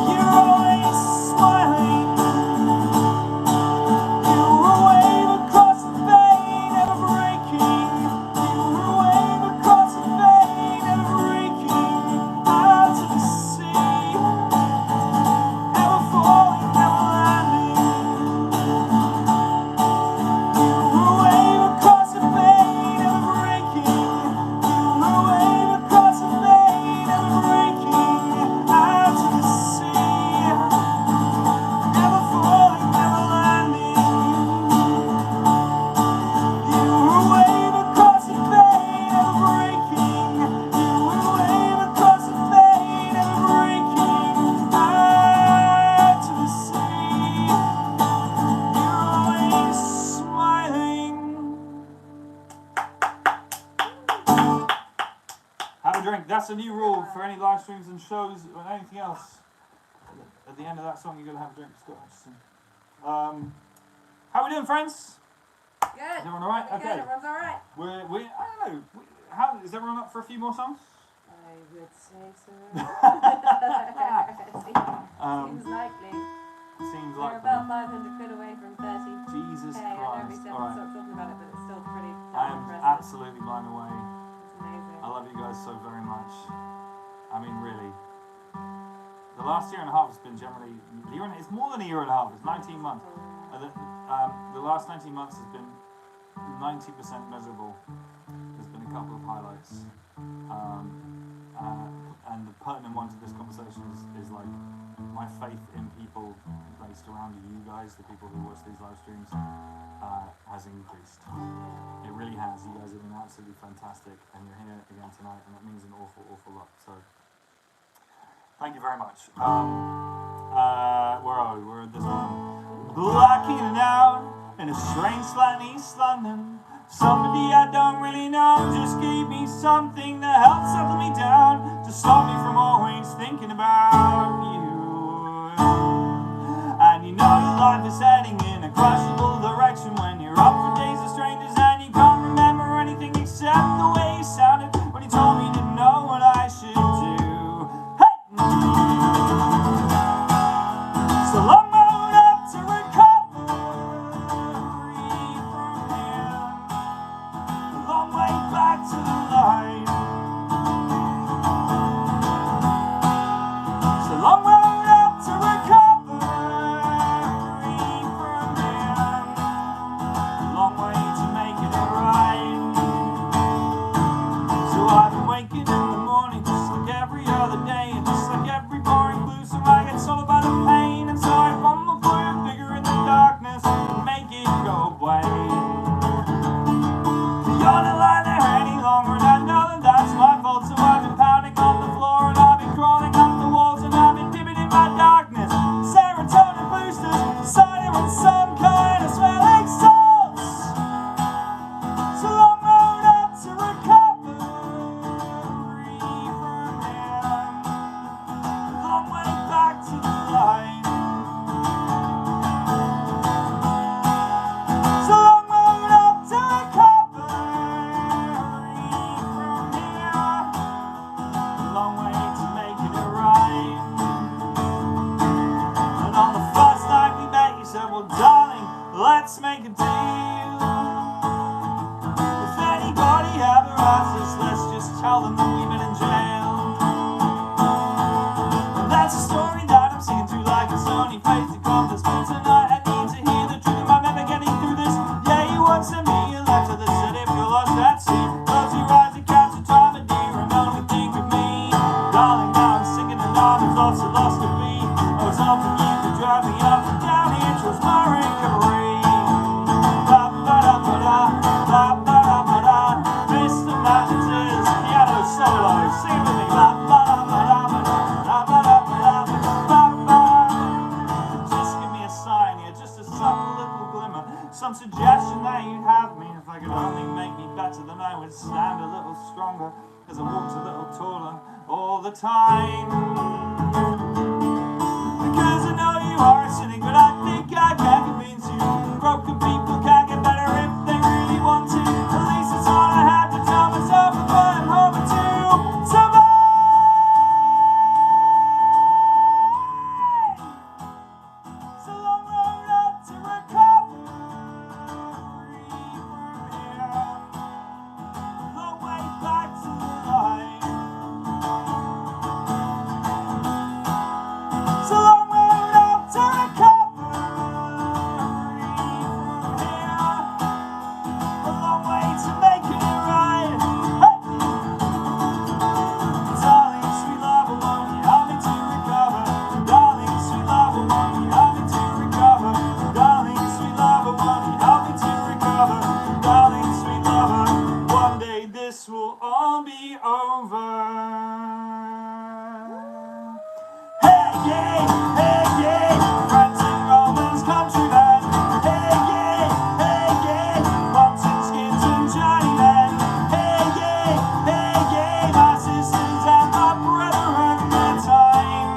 You're always smiling. You were a wave across the bay, never breaking. You were a wave across the bay, never breaking. Out to the sea, never falling, never landing. You were a wave across the bay, never breaking. You were a wave across the bay, never breaking. Out to the sea, never falling, never landing. You were a wave across the bay, never breaking. You were a wave across the bay, never breaking. Out to the sea, you're always smiling. Have a drink. That's a new rule for any live streams and shows or anything else. At the end of that song, you're gonna have a drink. Scott Hutchison. How we doing, friends? Good. Is everyone all right? Good, Okay. everyone's alright. We I don't know. How is everyone up for a few more songs? I would say so. Um, Seems likely. Seems We're like about 500 quid away from 30. Jesus I know we Christ. said All we'll right. stop talking about it, but it's still pretty I damn am impressive. absolutely blown away. It's amazing. I love you guys so very much. I mean, really. The last year and a half has been generally it's more than a year and a half. It's 19 months. The last 19 months has been 90% miserable. There's been a couple of highlights. And the pertinent one to this conversation is like my faith in people based around you guys, the people who watch these live streams, has increased. It really has. You guys have been absolutely fantastic, and you're here again tonight, and that means an awful, awful lot. So, thank you very much. Where are we? We're at this one. Blacking it out in a strange flat in East London. Somebody I don't really know just gave me something to help settle me down, to stop me from always thinking about you. And you know your life is heading in a questionable direction when you're up for days with strangers and you can't remember anything except the way you sounded when you told me you didn't know what I should do. Hey! So long road up to recovery from here, a long way back to the light. So long road up to recovery from here, a long way to making it right. So I've been waking in the morning just like every other day, and just like every boring blues song I get sold by the pain, and so I fumble for a figure in the darkness and make it go away. You're not lying there any longer, and I know that that's my fault. So I've been pounding on the floor, and I've been crawling up the walls, and I've been dipping in my darkness. Serotonin boosters, cider and some kind of smelling salts. So long road up to recovery from here, a long way back to the light. So long road up to recovery from here, a long way to making it right. And on the first night we met, you said, well, darling, let's make a deal. If anybody ever asks us, let's just tell them that we've been in jail. And that's a story that I'm singing through like a Sony face to compass. But tonight I need to hear the truth. Am I ever getting through this? Yeah, you once sent me a letter that said if you're lost at sea, close your eyes and catch the time of dear and only think of me. Darling, now I'm singing and I'm lost and lost to be. I was hoping you could drive me up and down here towards my recovery. Ba-ba-da-ba-da, ba-ba-da-ba-da, Mr. Mountain solo. Sing with me. La, la, la, la, la, la, la, la, la, la, la. Just give me a sign here, just a subtle little glimmer, some suggestion that you'd have me. If I could only make me better, then I would stand a little stronger, as I walked a little taller all the time. Because I know you are a cynic, but I think I can convince you. Broken people can get better if they really want to. At least it's all I have to tell myself before I'm home to survive. It's a long road up to recovery from here. Long way back to the light. It's a long road up to recovery from here. A long way to make it right. Hey! Darling, sweet lover, won't you help me to recover? Darling, sweet lover, won't you help me to recover? Darling, sweet lover, won't you help me to recover? Darling, sweet lover, one day this will all be over. Hey, yay, friends and Romans, countrymen. Hey, yay, Mountain skins and journeymen. Hey, yay, my sisters and my brethren. The time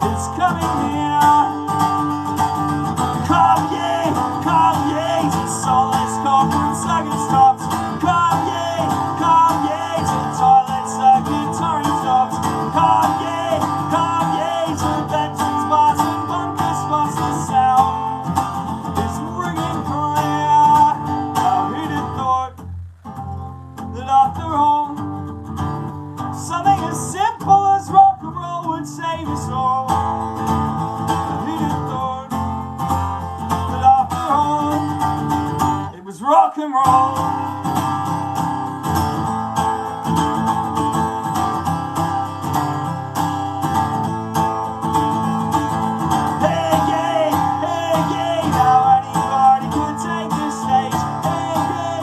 is coming near. Come, yay, to solace corporate second stops. Come, yay, to the toilet circuitry stops. Come, yay, to veterans bars and bunker spots. The sound is ringing clear. Now who'd have thought that after all, something as simple as rock and roll would save us all? Who'd have thought that after all, it was rock and roll? Hey, yay, now anybody could take the stage. Hey, yay,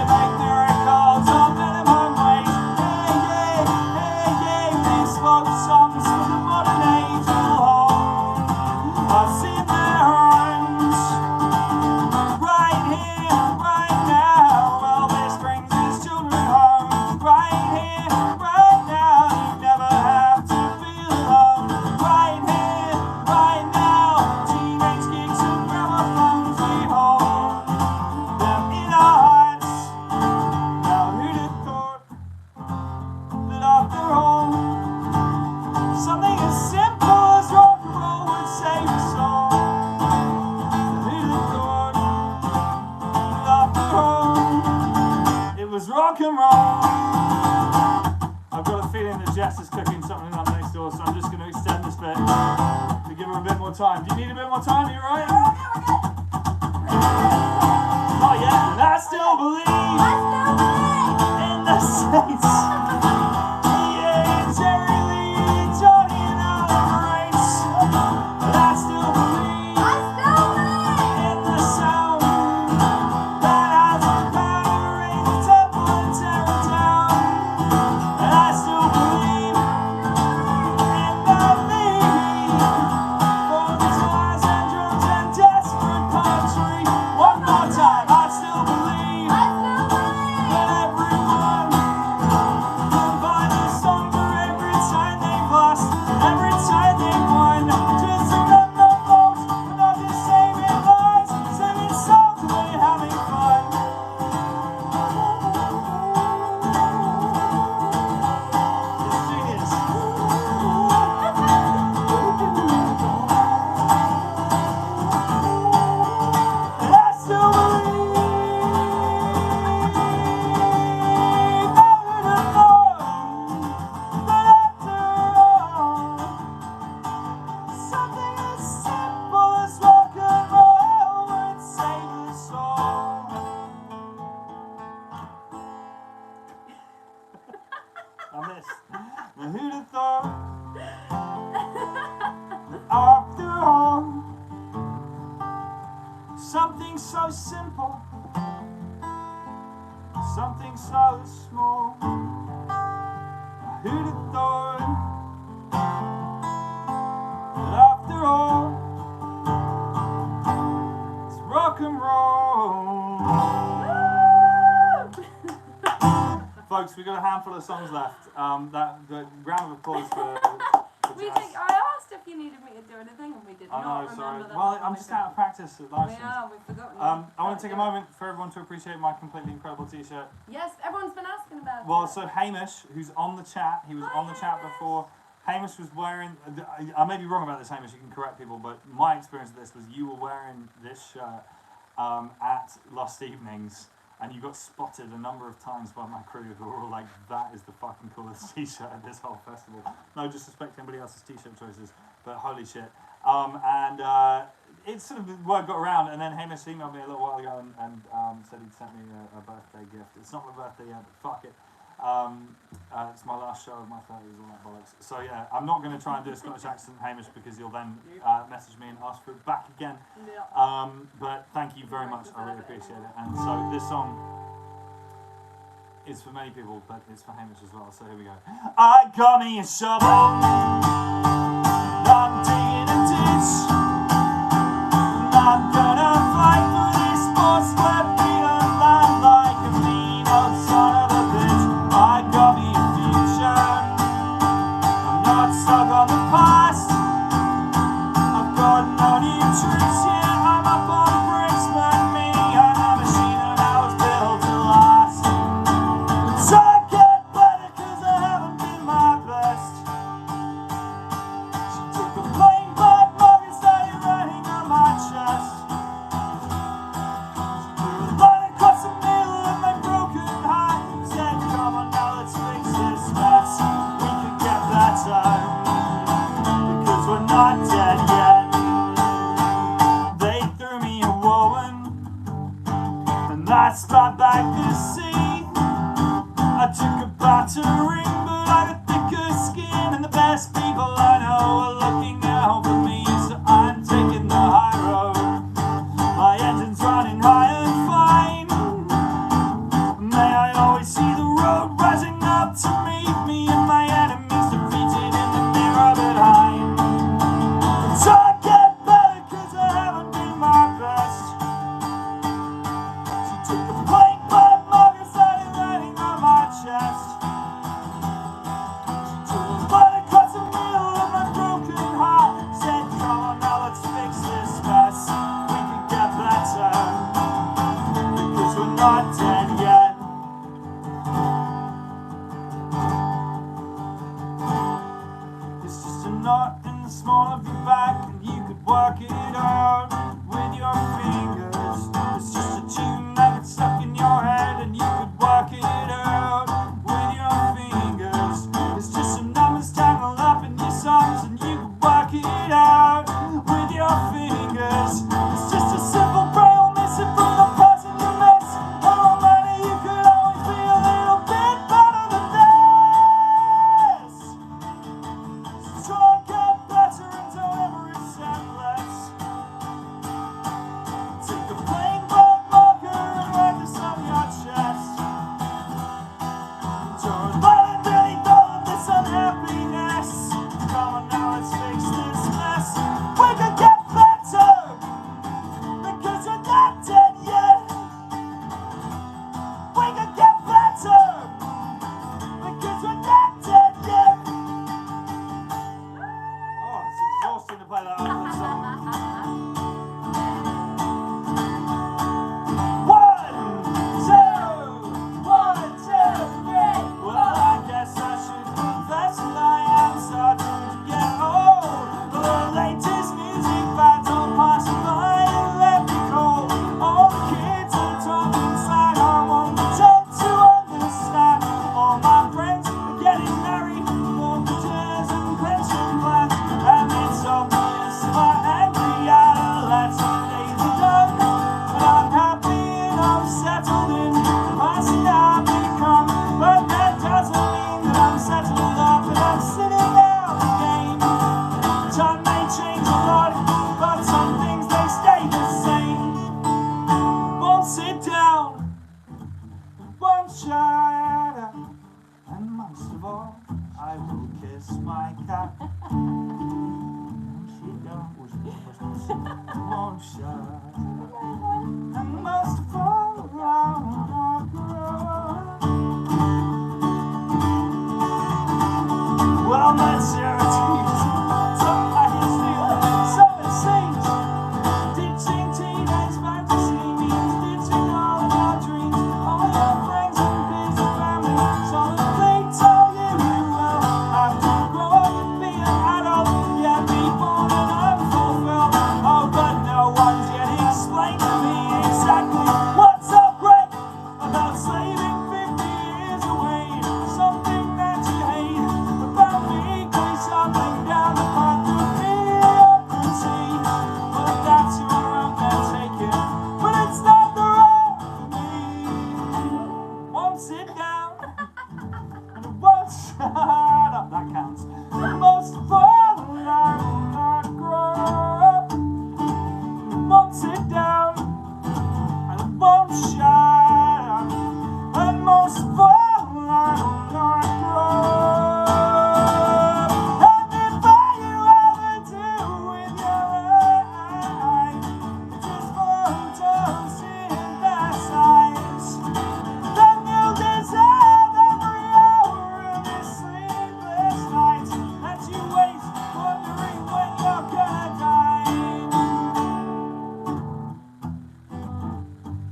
make miracles on minimum wage. Hey, yay, these folk songs for the modern age will hold us in their hands. Right here, right now, well, this brings his children home. Right here, right now, you never have to feel alone. Right here, right now, teenage geeks and gramophones, we hold them in our hearts. Now who'd have thought that after all, something as simple as rock and roll would save us all? Who'd have thought that after all, it was rock and roll? I've got a feeling that Jess is cooking something up next door, so I'm just going to extend this bit to give her a bit more time. Do you need a bit more time? Are you right? Oh yeah, and I still believe in the saints. Yeah, Jerry Lee, Johnny and Alan Race. And I still believe in the sound that has the power to raise the temple and tear it down. And I still believe in the need for guitars and drums and desperate poetry. One more time, I still believe that everyone can find a song for every time they've lost, every time they've won. Just remember, folks, we're not just saving lives, saving souls, and we're having fun. Let's do this. And I still believe that we're the Lord, that after all, something as simple as rock and roll would save us all. I missed. Now who'd have thought that after all, something so simple, something so small we've got a handful of songs left. The round of applause for Jess. I asked if you needed me to do anything, and we did not remember sorry. that. Well, I'm just out of practice at live streams. Yeah, we've forgotten. I want to take a moment for everyone to appreciate my completely incredible t-shirt. Yes, everyone's been asking about it. Well, so Hamish, who's on the chat, he was on the chat before. Hamish was wearing, I may be wrong about this, Hamish, you can correct people, but my experience of this was you were wearing this shirt at Lost Evenings, and you got spotted a number of times by my crew who were all like, that is the fucking coolest t-shirt at this whole festival. No disrespect to anybody else's t-shirt choices, but holy shit. It sort of word got around, and then Hamish emailed me a little while ago and said he'd sent me a birthday gift. It's not my birthday yet, but fuck it. It's my last show of my 30s, all that bollocks. So yeah, I'm not going to try and do a Scottish accent, Hamish, because you'll then message me and ask for it back again. But thank you very much, I really appreciate it. And so this song is for many people, but it's for Hamish as well, so here we go. I got me a shovel, I'm digging a ditch, and I'm gonna fight for this sports web freedom land like a mean old son of a bitch. I got me a future, I'm not stuck on the past, I've got no new tricks yet, I'm up on bricks, but me and a machine and I was built to last. So I get better cause I haven't been my best. She took a plain black mug and started writing on my chest. She drew a line across the middle of my broken heart, said come on now let's fix this mess. We could get better because we're not dead yet. They threw me a woman and I spat back the sea. I took a battering, but I got thicker skin, and the best people I know are looking out for me, so I'm taking the high road. My engine's running high and fine. May I always see the road rising up to meet me, and my enemies defeated in the mirror behind. So I get better cause I haven't been my best. She took a blank black mug and started writing on my chest. She drew a line across the middle of my broken heart, said come on now let's fix this mess. We can get better because we're not dead yet. It's just a knot in the small of your back, and you could work it out with your fingers. It's just a tune that gets stuck in your head, and you could work it out with your fingers. It's just some numbers tangled up in your songs, and you could work it out with your fingers. It's just a simple braille missing from the parts in your mess. Oh, money, you could always be a little bit better than this. So try and get better and don't ever accept less. Take a plain black marker and write this on your chest. Don't let it really know this unhappiness. Come on now, let's fix this mess. We can get better because we're not dead yet. We can get better because we're not dead yet. Oh, it's exhausting to play that awful song. 1, 2, 3. Well, I guess I should confess that I am starting to get old. The latest music battle passed by and left me cold. All the kids are talking inside, I won't pretend to understand. All my friends are getting married, mortgages and pension plans, and it's obvious my angry adolescent days are done. But I'm happy and I'm settled in the person I've become. But that doesn't mean that I'm settled up and I'm sitting out the game. Time may change a lot, but some things they stay the same. Won't sit down, won't shut up, and most of all, I will kiss my cat. She don't won't shut up, and most of all, I will not grow. up, that counts. Most of all, I will not grow up. I won't sit down, and I won't shut up. And most of all, I will not grow up. And if all you ever do with your eyes is just photosynthesize, then you'll deserve every hour of this sleepless night that you waste wondering when you're gonna die.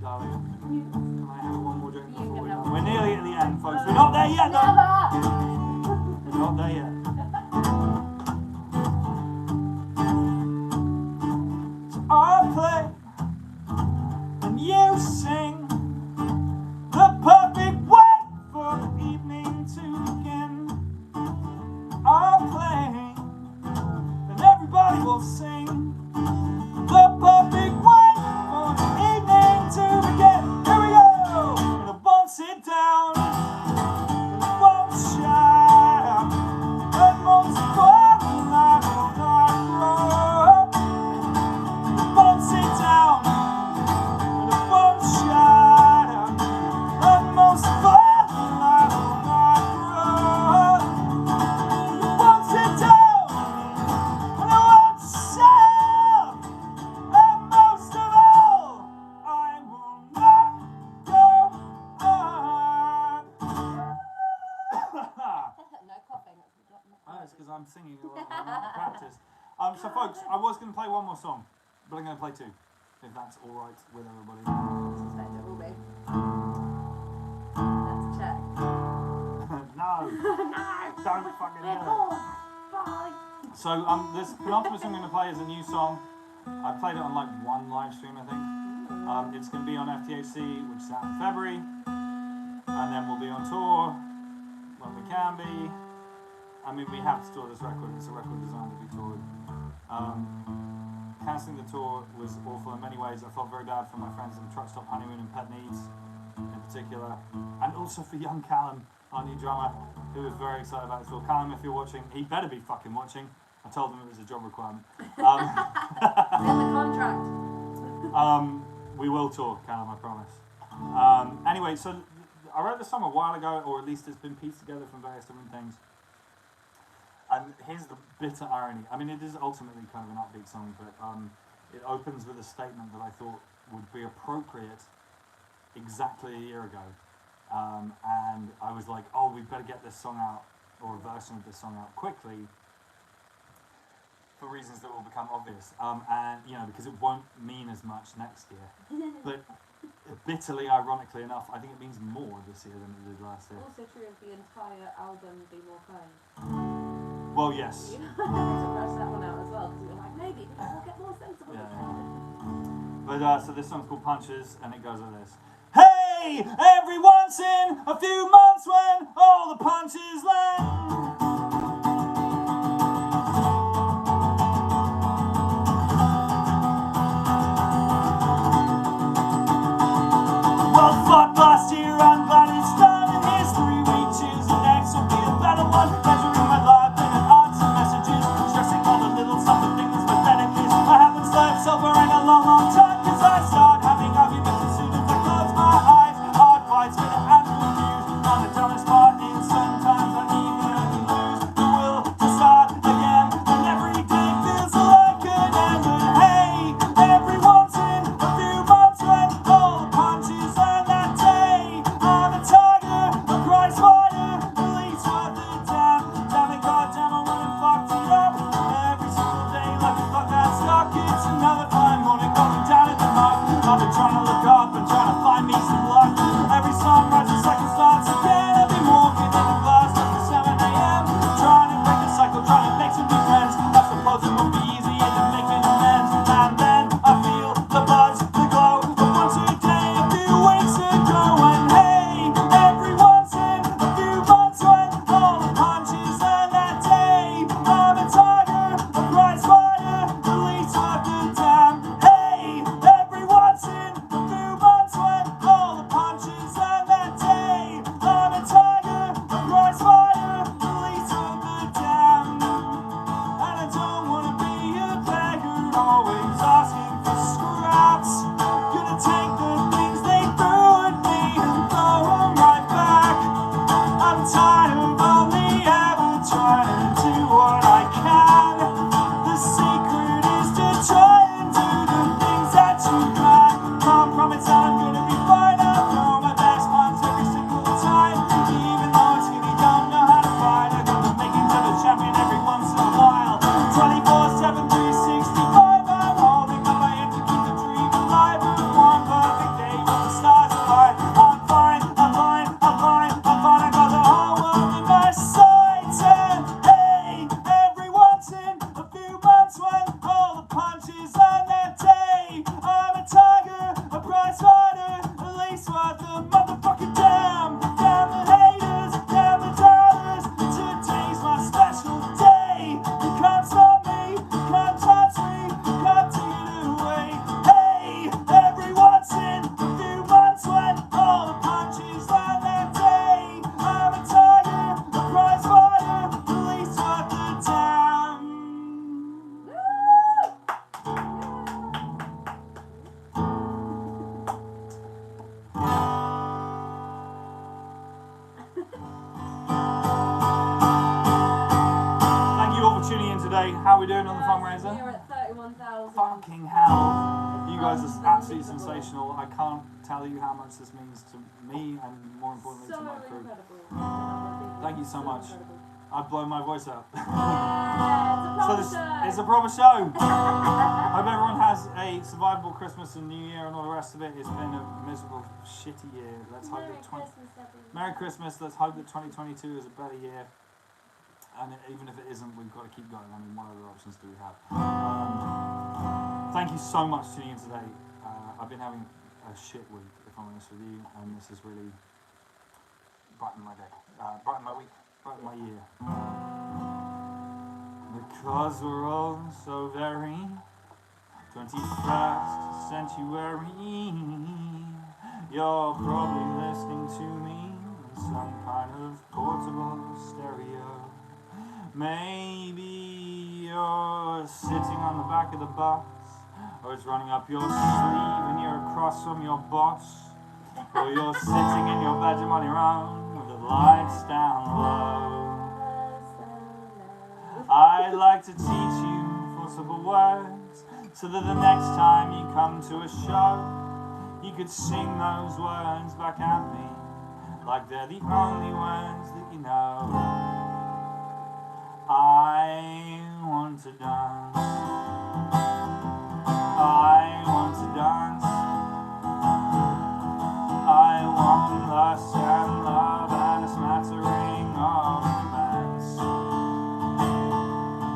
Darling, can I have one more drink before we go? We're nearly at the end, folks. We're not there yet, though. We're not there yet. So I play and you sing the perfect way for the evening to begin. I play and everybody will sing the perfect way for the evening to begin. Here we go! And I won't sit down, and I won't shout, and most of all, I will not grow up. And I won't sit down, and I won't shout, and most of all, I will not grow up. And I won't sit down, and I won't shout, and most of all, I will not grow up. No coughing. Oh, it's because I'm singing a lot. I'm not practiced. So, folks, I was going to play one more song, but I'm going to play two, if that's all right with everybody. I suspect it will be. Let's check. No, don't fucking do it. Bye. So, this penultimate song I'm going to play is a new song. I played it on like one live stream, I think. It's going to be on FTHC, which is out in February, and then we'll be on tour when we can be. I mean, we have to tour this record. It's a record designed to be toured. Cancelling the tour was awful in many ways. I felt very bad for my friends in Truck Stop Honeymoon and Pet Needs in particular, and also for young Callum, our new drummer, who was very excited about this tour. Callum, if you're watching, he better be fucking watching. I told him it was a job requirement. In the contract. We will tour, Callum, I promise. Anyway, so I wrote this song a while ago, or at least it's been pieced together from various different things. And here's the bitter irony. I mean, it is ultimately kind of an upbeat song, but it opens with a statement that I thought would be appropriate exactly a year ago. And I was like, oh, we better get this song out, or a version of this song out quickly, for reasons that will become obvious. And, you know, because it won't mean as much next year. But bitterly, ironically enough, I think it means more this year than it did last year. Also true of the entire album, Be More Kind. Well, yes. You know, to brush that one out as well, because we were like, maybe we'll get more sensible. Yeah. But so this song's called Punches, and it goes like this. Hey, every once in a few months when all the punches land. Well, fuck last year, I'm glad it's done, and history reaches the next will be a better one. Measuring my life in arts and messages, stressing all the little something things pathetic is. I haven't slept sober in a long, long time, cause I start having arguments as soon as I close my eyes. Hard fights with the and confused, on the dumbest part in sometimes I need today. How are we doing on the fundraiser? We're at 31,000. Fucking hell. You guys are absolutely sensational. I can't tell you how much this means to me and more importantly to my crew. Incredible. Thank you so much. Incredible. I've blown my voice out. Yeah, It's a proper show. I hope everyone has a survivable Christmas and New Year and all the rest of it. It's been a miserable, shitty year. Let's hope that Merry Christmas. Let's hope that 2022 is a better year. And even if it isn't, we've got to keep going. I mean, what other options do we have? Thank you so much for tuning in today. I've been having a shit week, if I'm honest with you, and this has really brightened my day, brightened my week, brightened my year. Because we're all so very 21st century. You're probably listening to me in some kind of portable stereo. Maybe you're sitting on the back of the bus, or it's running up your sleeve and you're across from your boss, or you're sitting in your bedroom on your own with the lights down low. I'd like to teach you four simple words, so that the next time you come to a show, you could sing those words back at me, like they're the only words that you know. I want to dance. I want to dance. I want lust and love and a smattering of romance.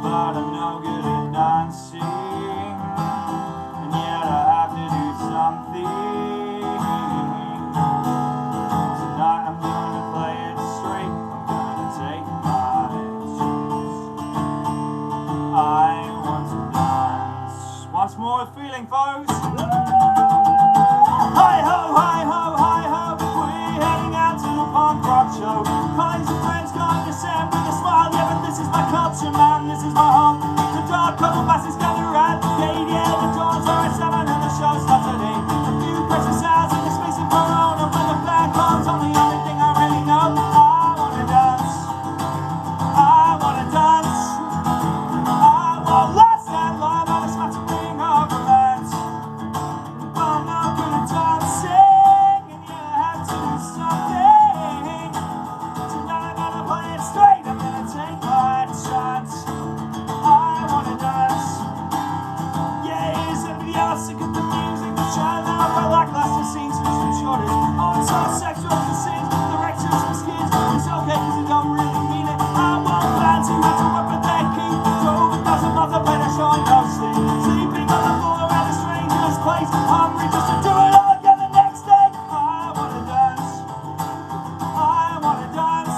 But I'm no good at dancing, and yet I have to do something. Tonight I'm gonna play it straight. I'm gonna take my chance. I want to dance. Once more, feeling, folks. Hi ho, hi ho, hi ho. We're heading out to the punk rock show. Colleagues and friends condescend with a smile. Yeah, but this is my culture, man. This is my home. The dark couple buses gather at the gate. Yeah, the doors are at 7 and the show starts at 8. A few precious hours in the space of Corona. When the band comes on, the only thing I really know. I wanna dance. I wanna dance. I want lust and love and a smattering of romance. But I'm no good at dancing, and yet I have to do something. Tonight I'm gonna play it straight. I'm gonna take my chance. I wanna dance. Yeah, is everybody else sick of the music? The show now for lackluster scenes and some shortage. Oh, it's all sexual the scenes, directors and skins. It's okay 'cause you don't really mean it. I want bands who have to work with their key. Drove a dozen miles up and a show and no sleep. Sleeping on the floor at a stranger's place. Hungry just to do it all again the next day. I wanna dance. I wanna dance.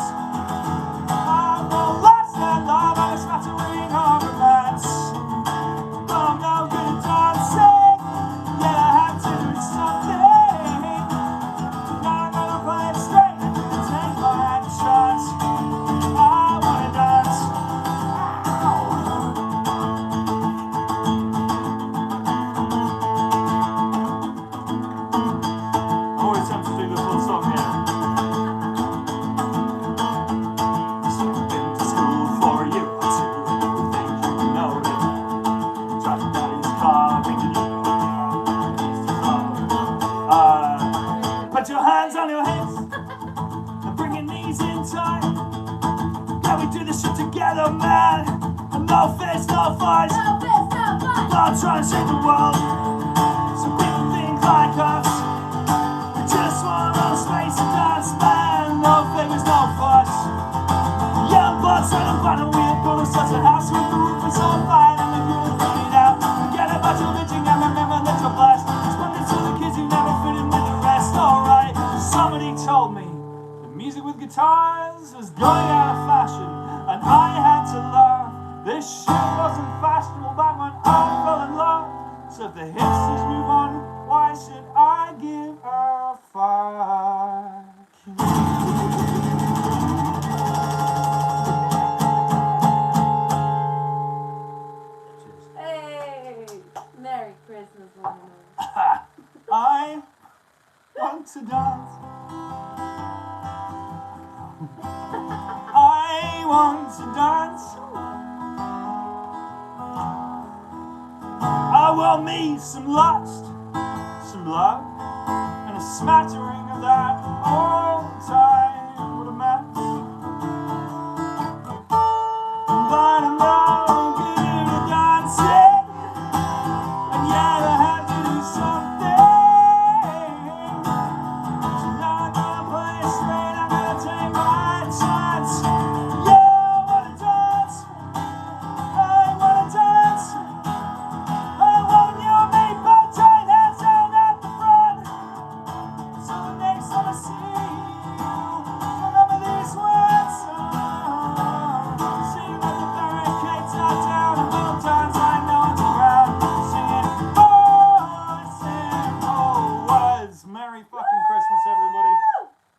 I want lust and love and a smattering of romance. But I'm no good at dancing, yet I have to do something. Now I'm gonna play it straight, I'm gonna take my chance. I wanna dance. I'm always tempted to do this little song here. So I've been to school for a year or two, and you think you know it. Driving daddy's car, thinking you know how it is to love. Put your hands on your hips and bring your knees in tight. Yeah, we do this shit together, man. And no fist, no fight. Not trying to save the world. Some people think like us. We just want a space to dance, man. No favors, no fuss. Young bloods trying to find a wheel. Build us such a house with the roof is on fire and the groove running out. Forget about your bitching and remember that you're blessed. Spend it to the kids who never fit in with the rest. Alright, somebody told me the music with guitars was going out of fashion, and I had to learn this shit wasn't fashionable back when I fell in love. So if the hipsters move on, why should I give a fuck? Cheers. Hey! Merry Christmas, one and all. I want to dance. I want to dance. tell me some lust, some love, and a smattering of that old time. What a mess. But I'm no good at dancing, and yet I have to do something. So now I'm gonna play it straight, I'm gonna take my chance. Yeah, I wanna dance, I wanna dance. I want you and me both join hands down at the front. So the next time I see you, remember these words. Sing with the barricades are down and both times I know it's around. Singing simple words. Merry fucking Christmas, everybody.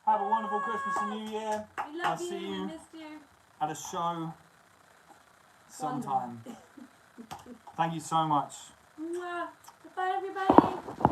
Have a wonderful Christmas and New Year. We I'll love see you. you We missed you. at a show sometime. Thank you so much. Mwah. Bye, everybody.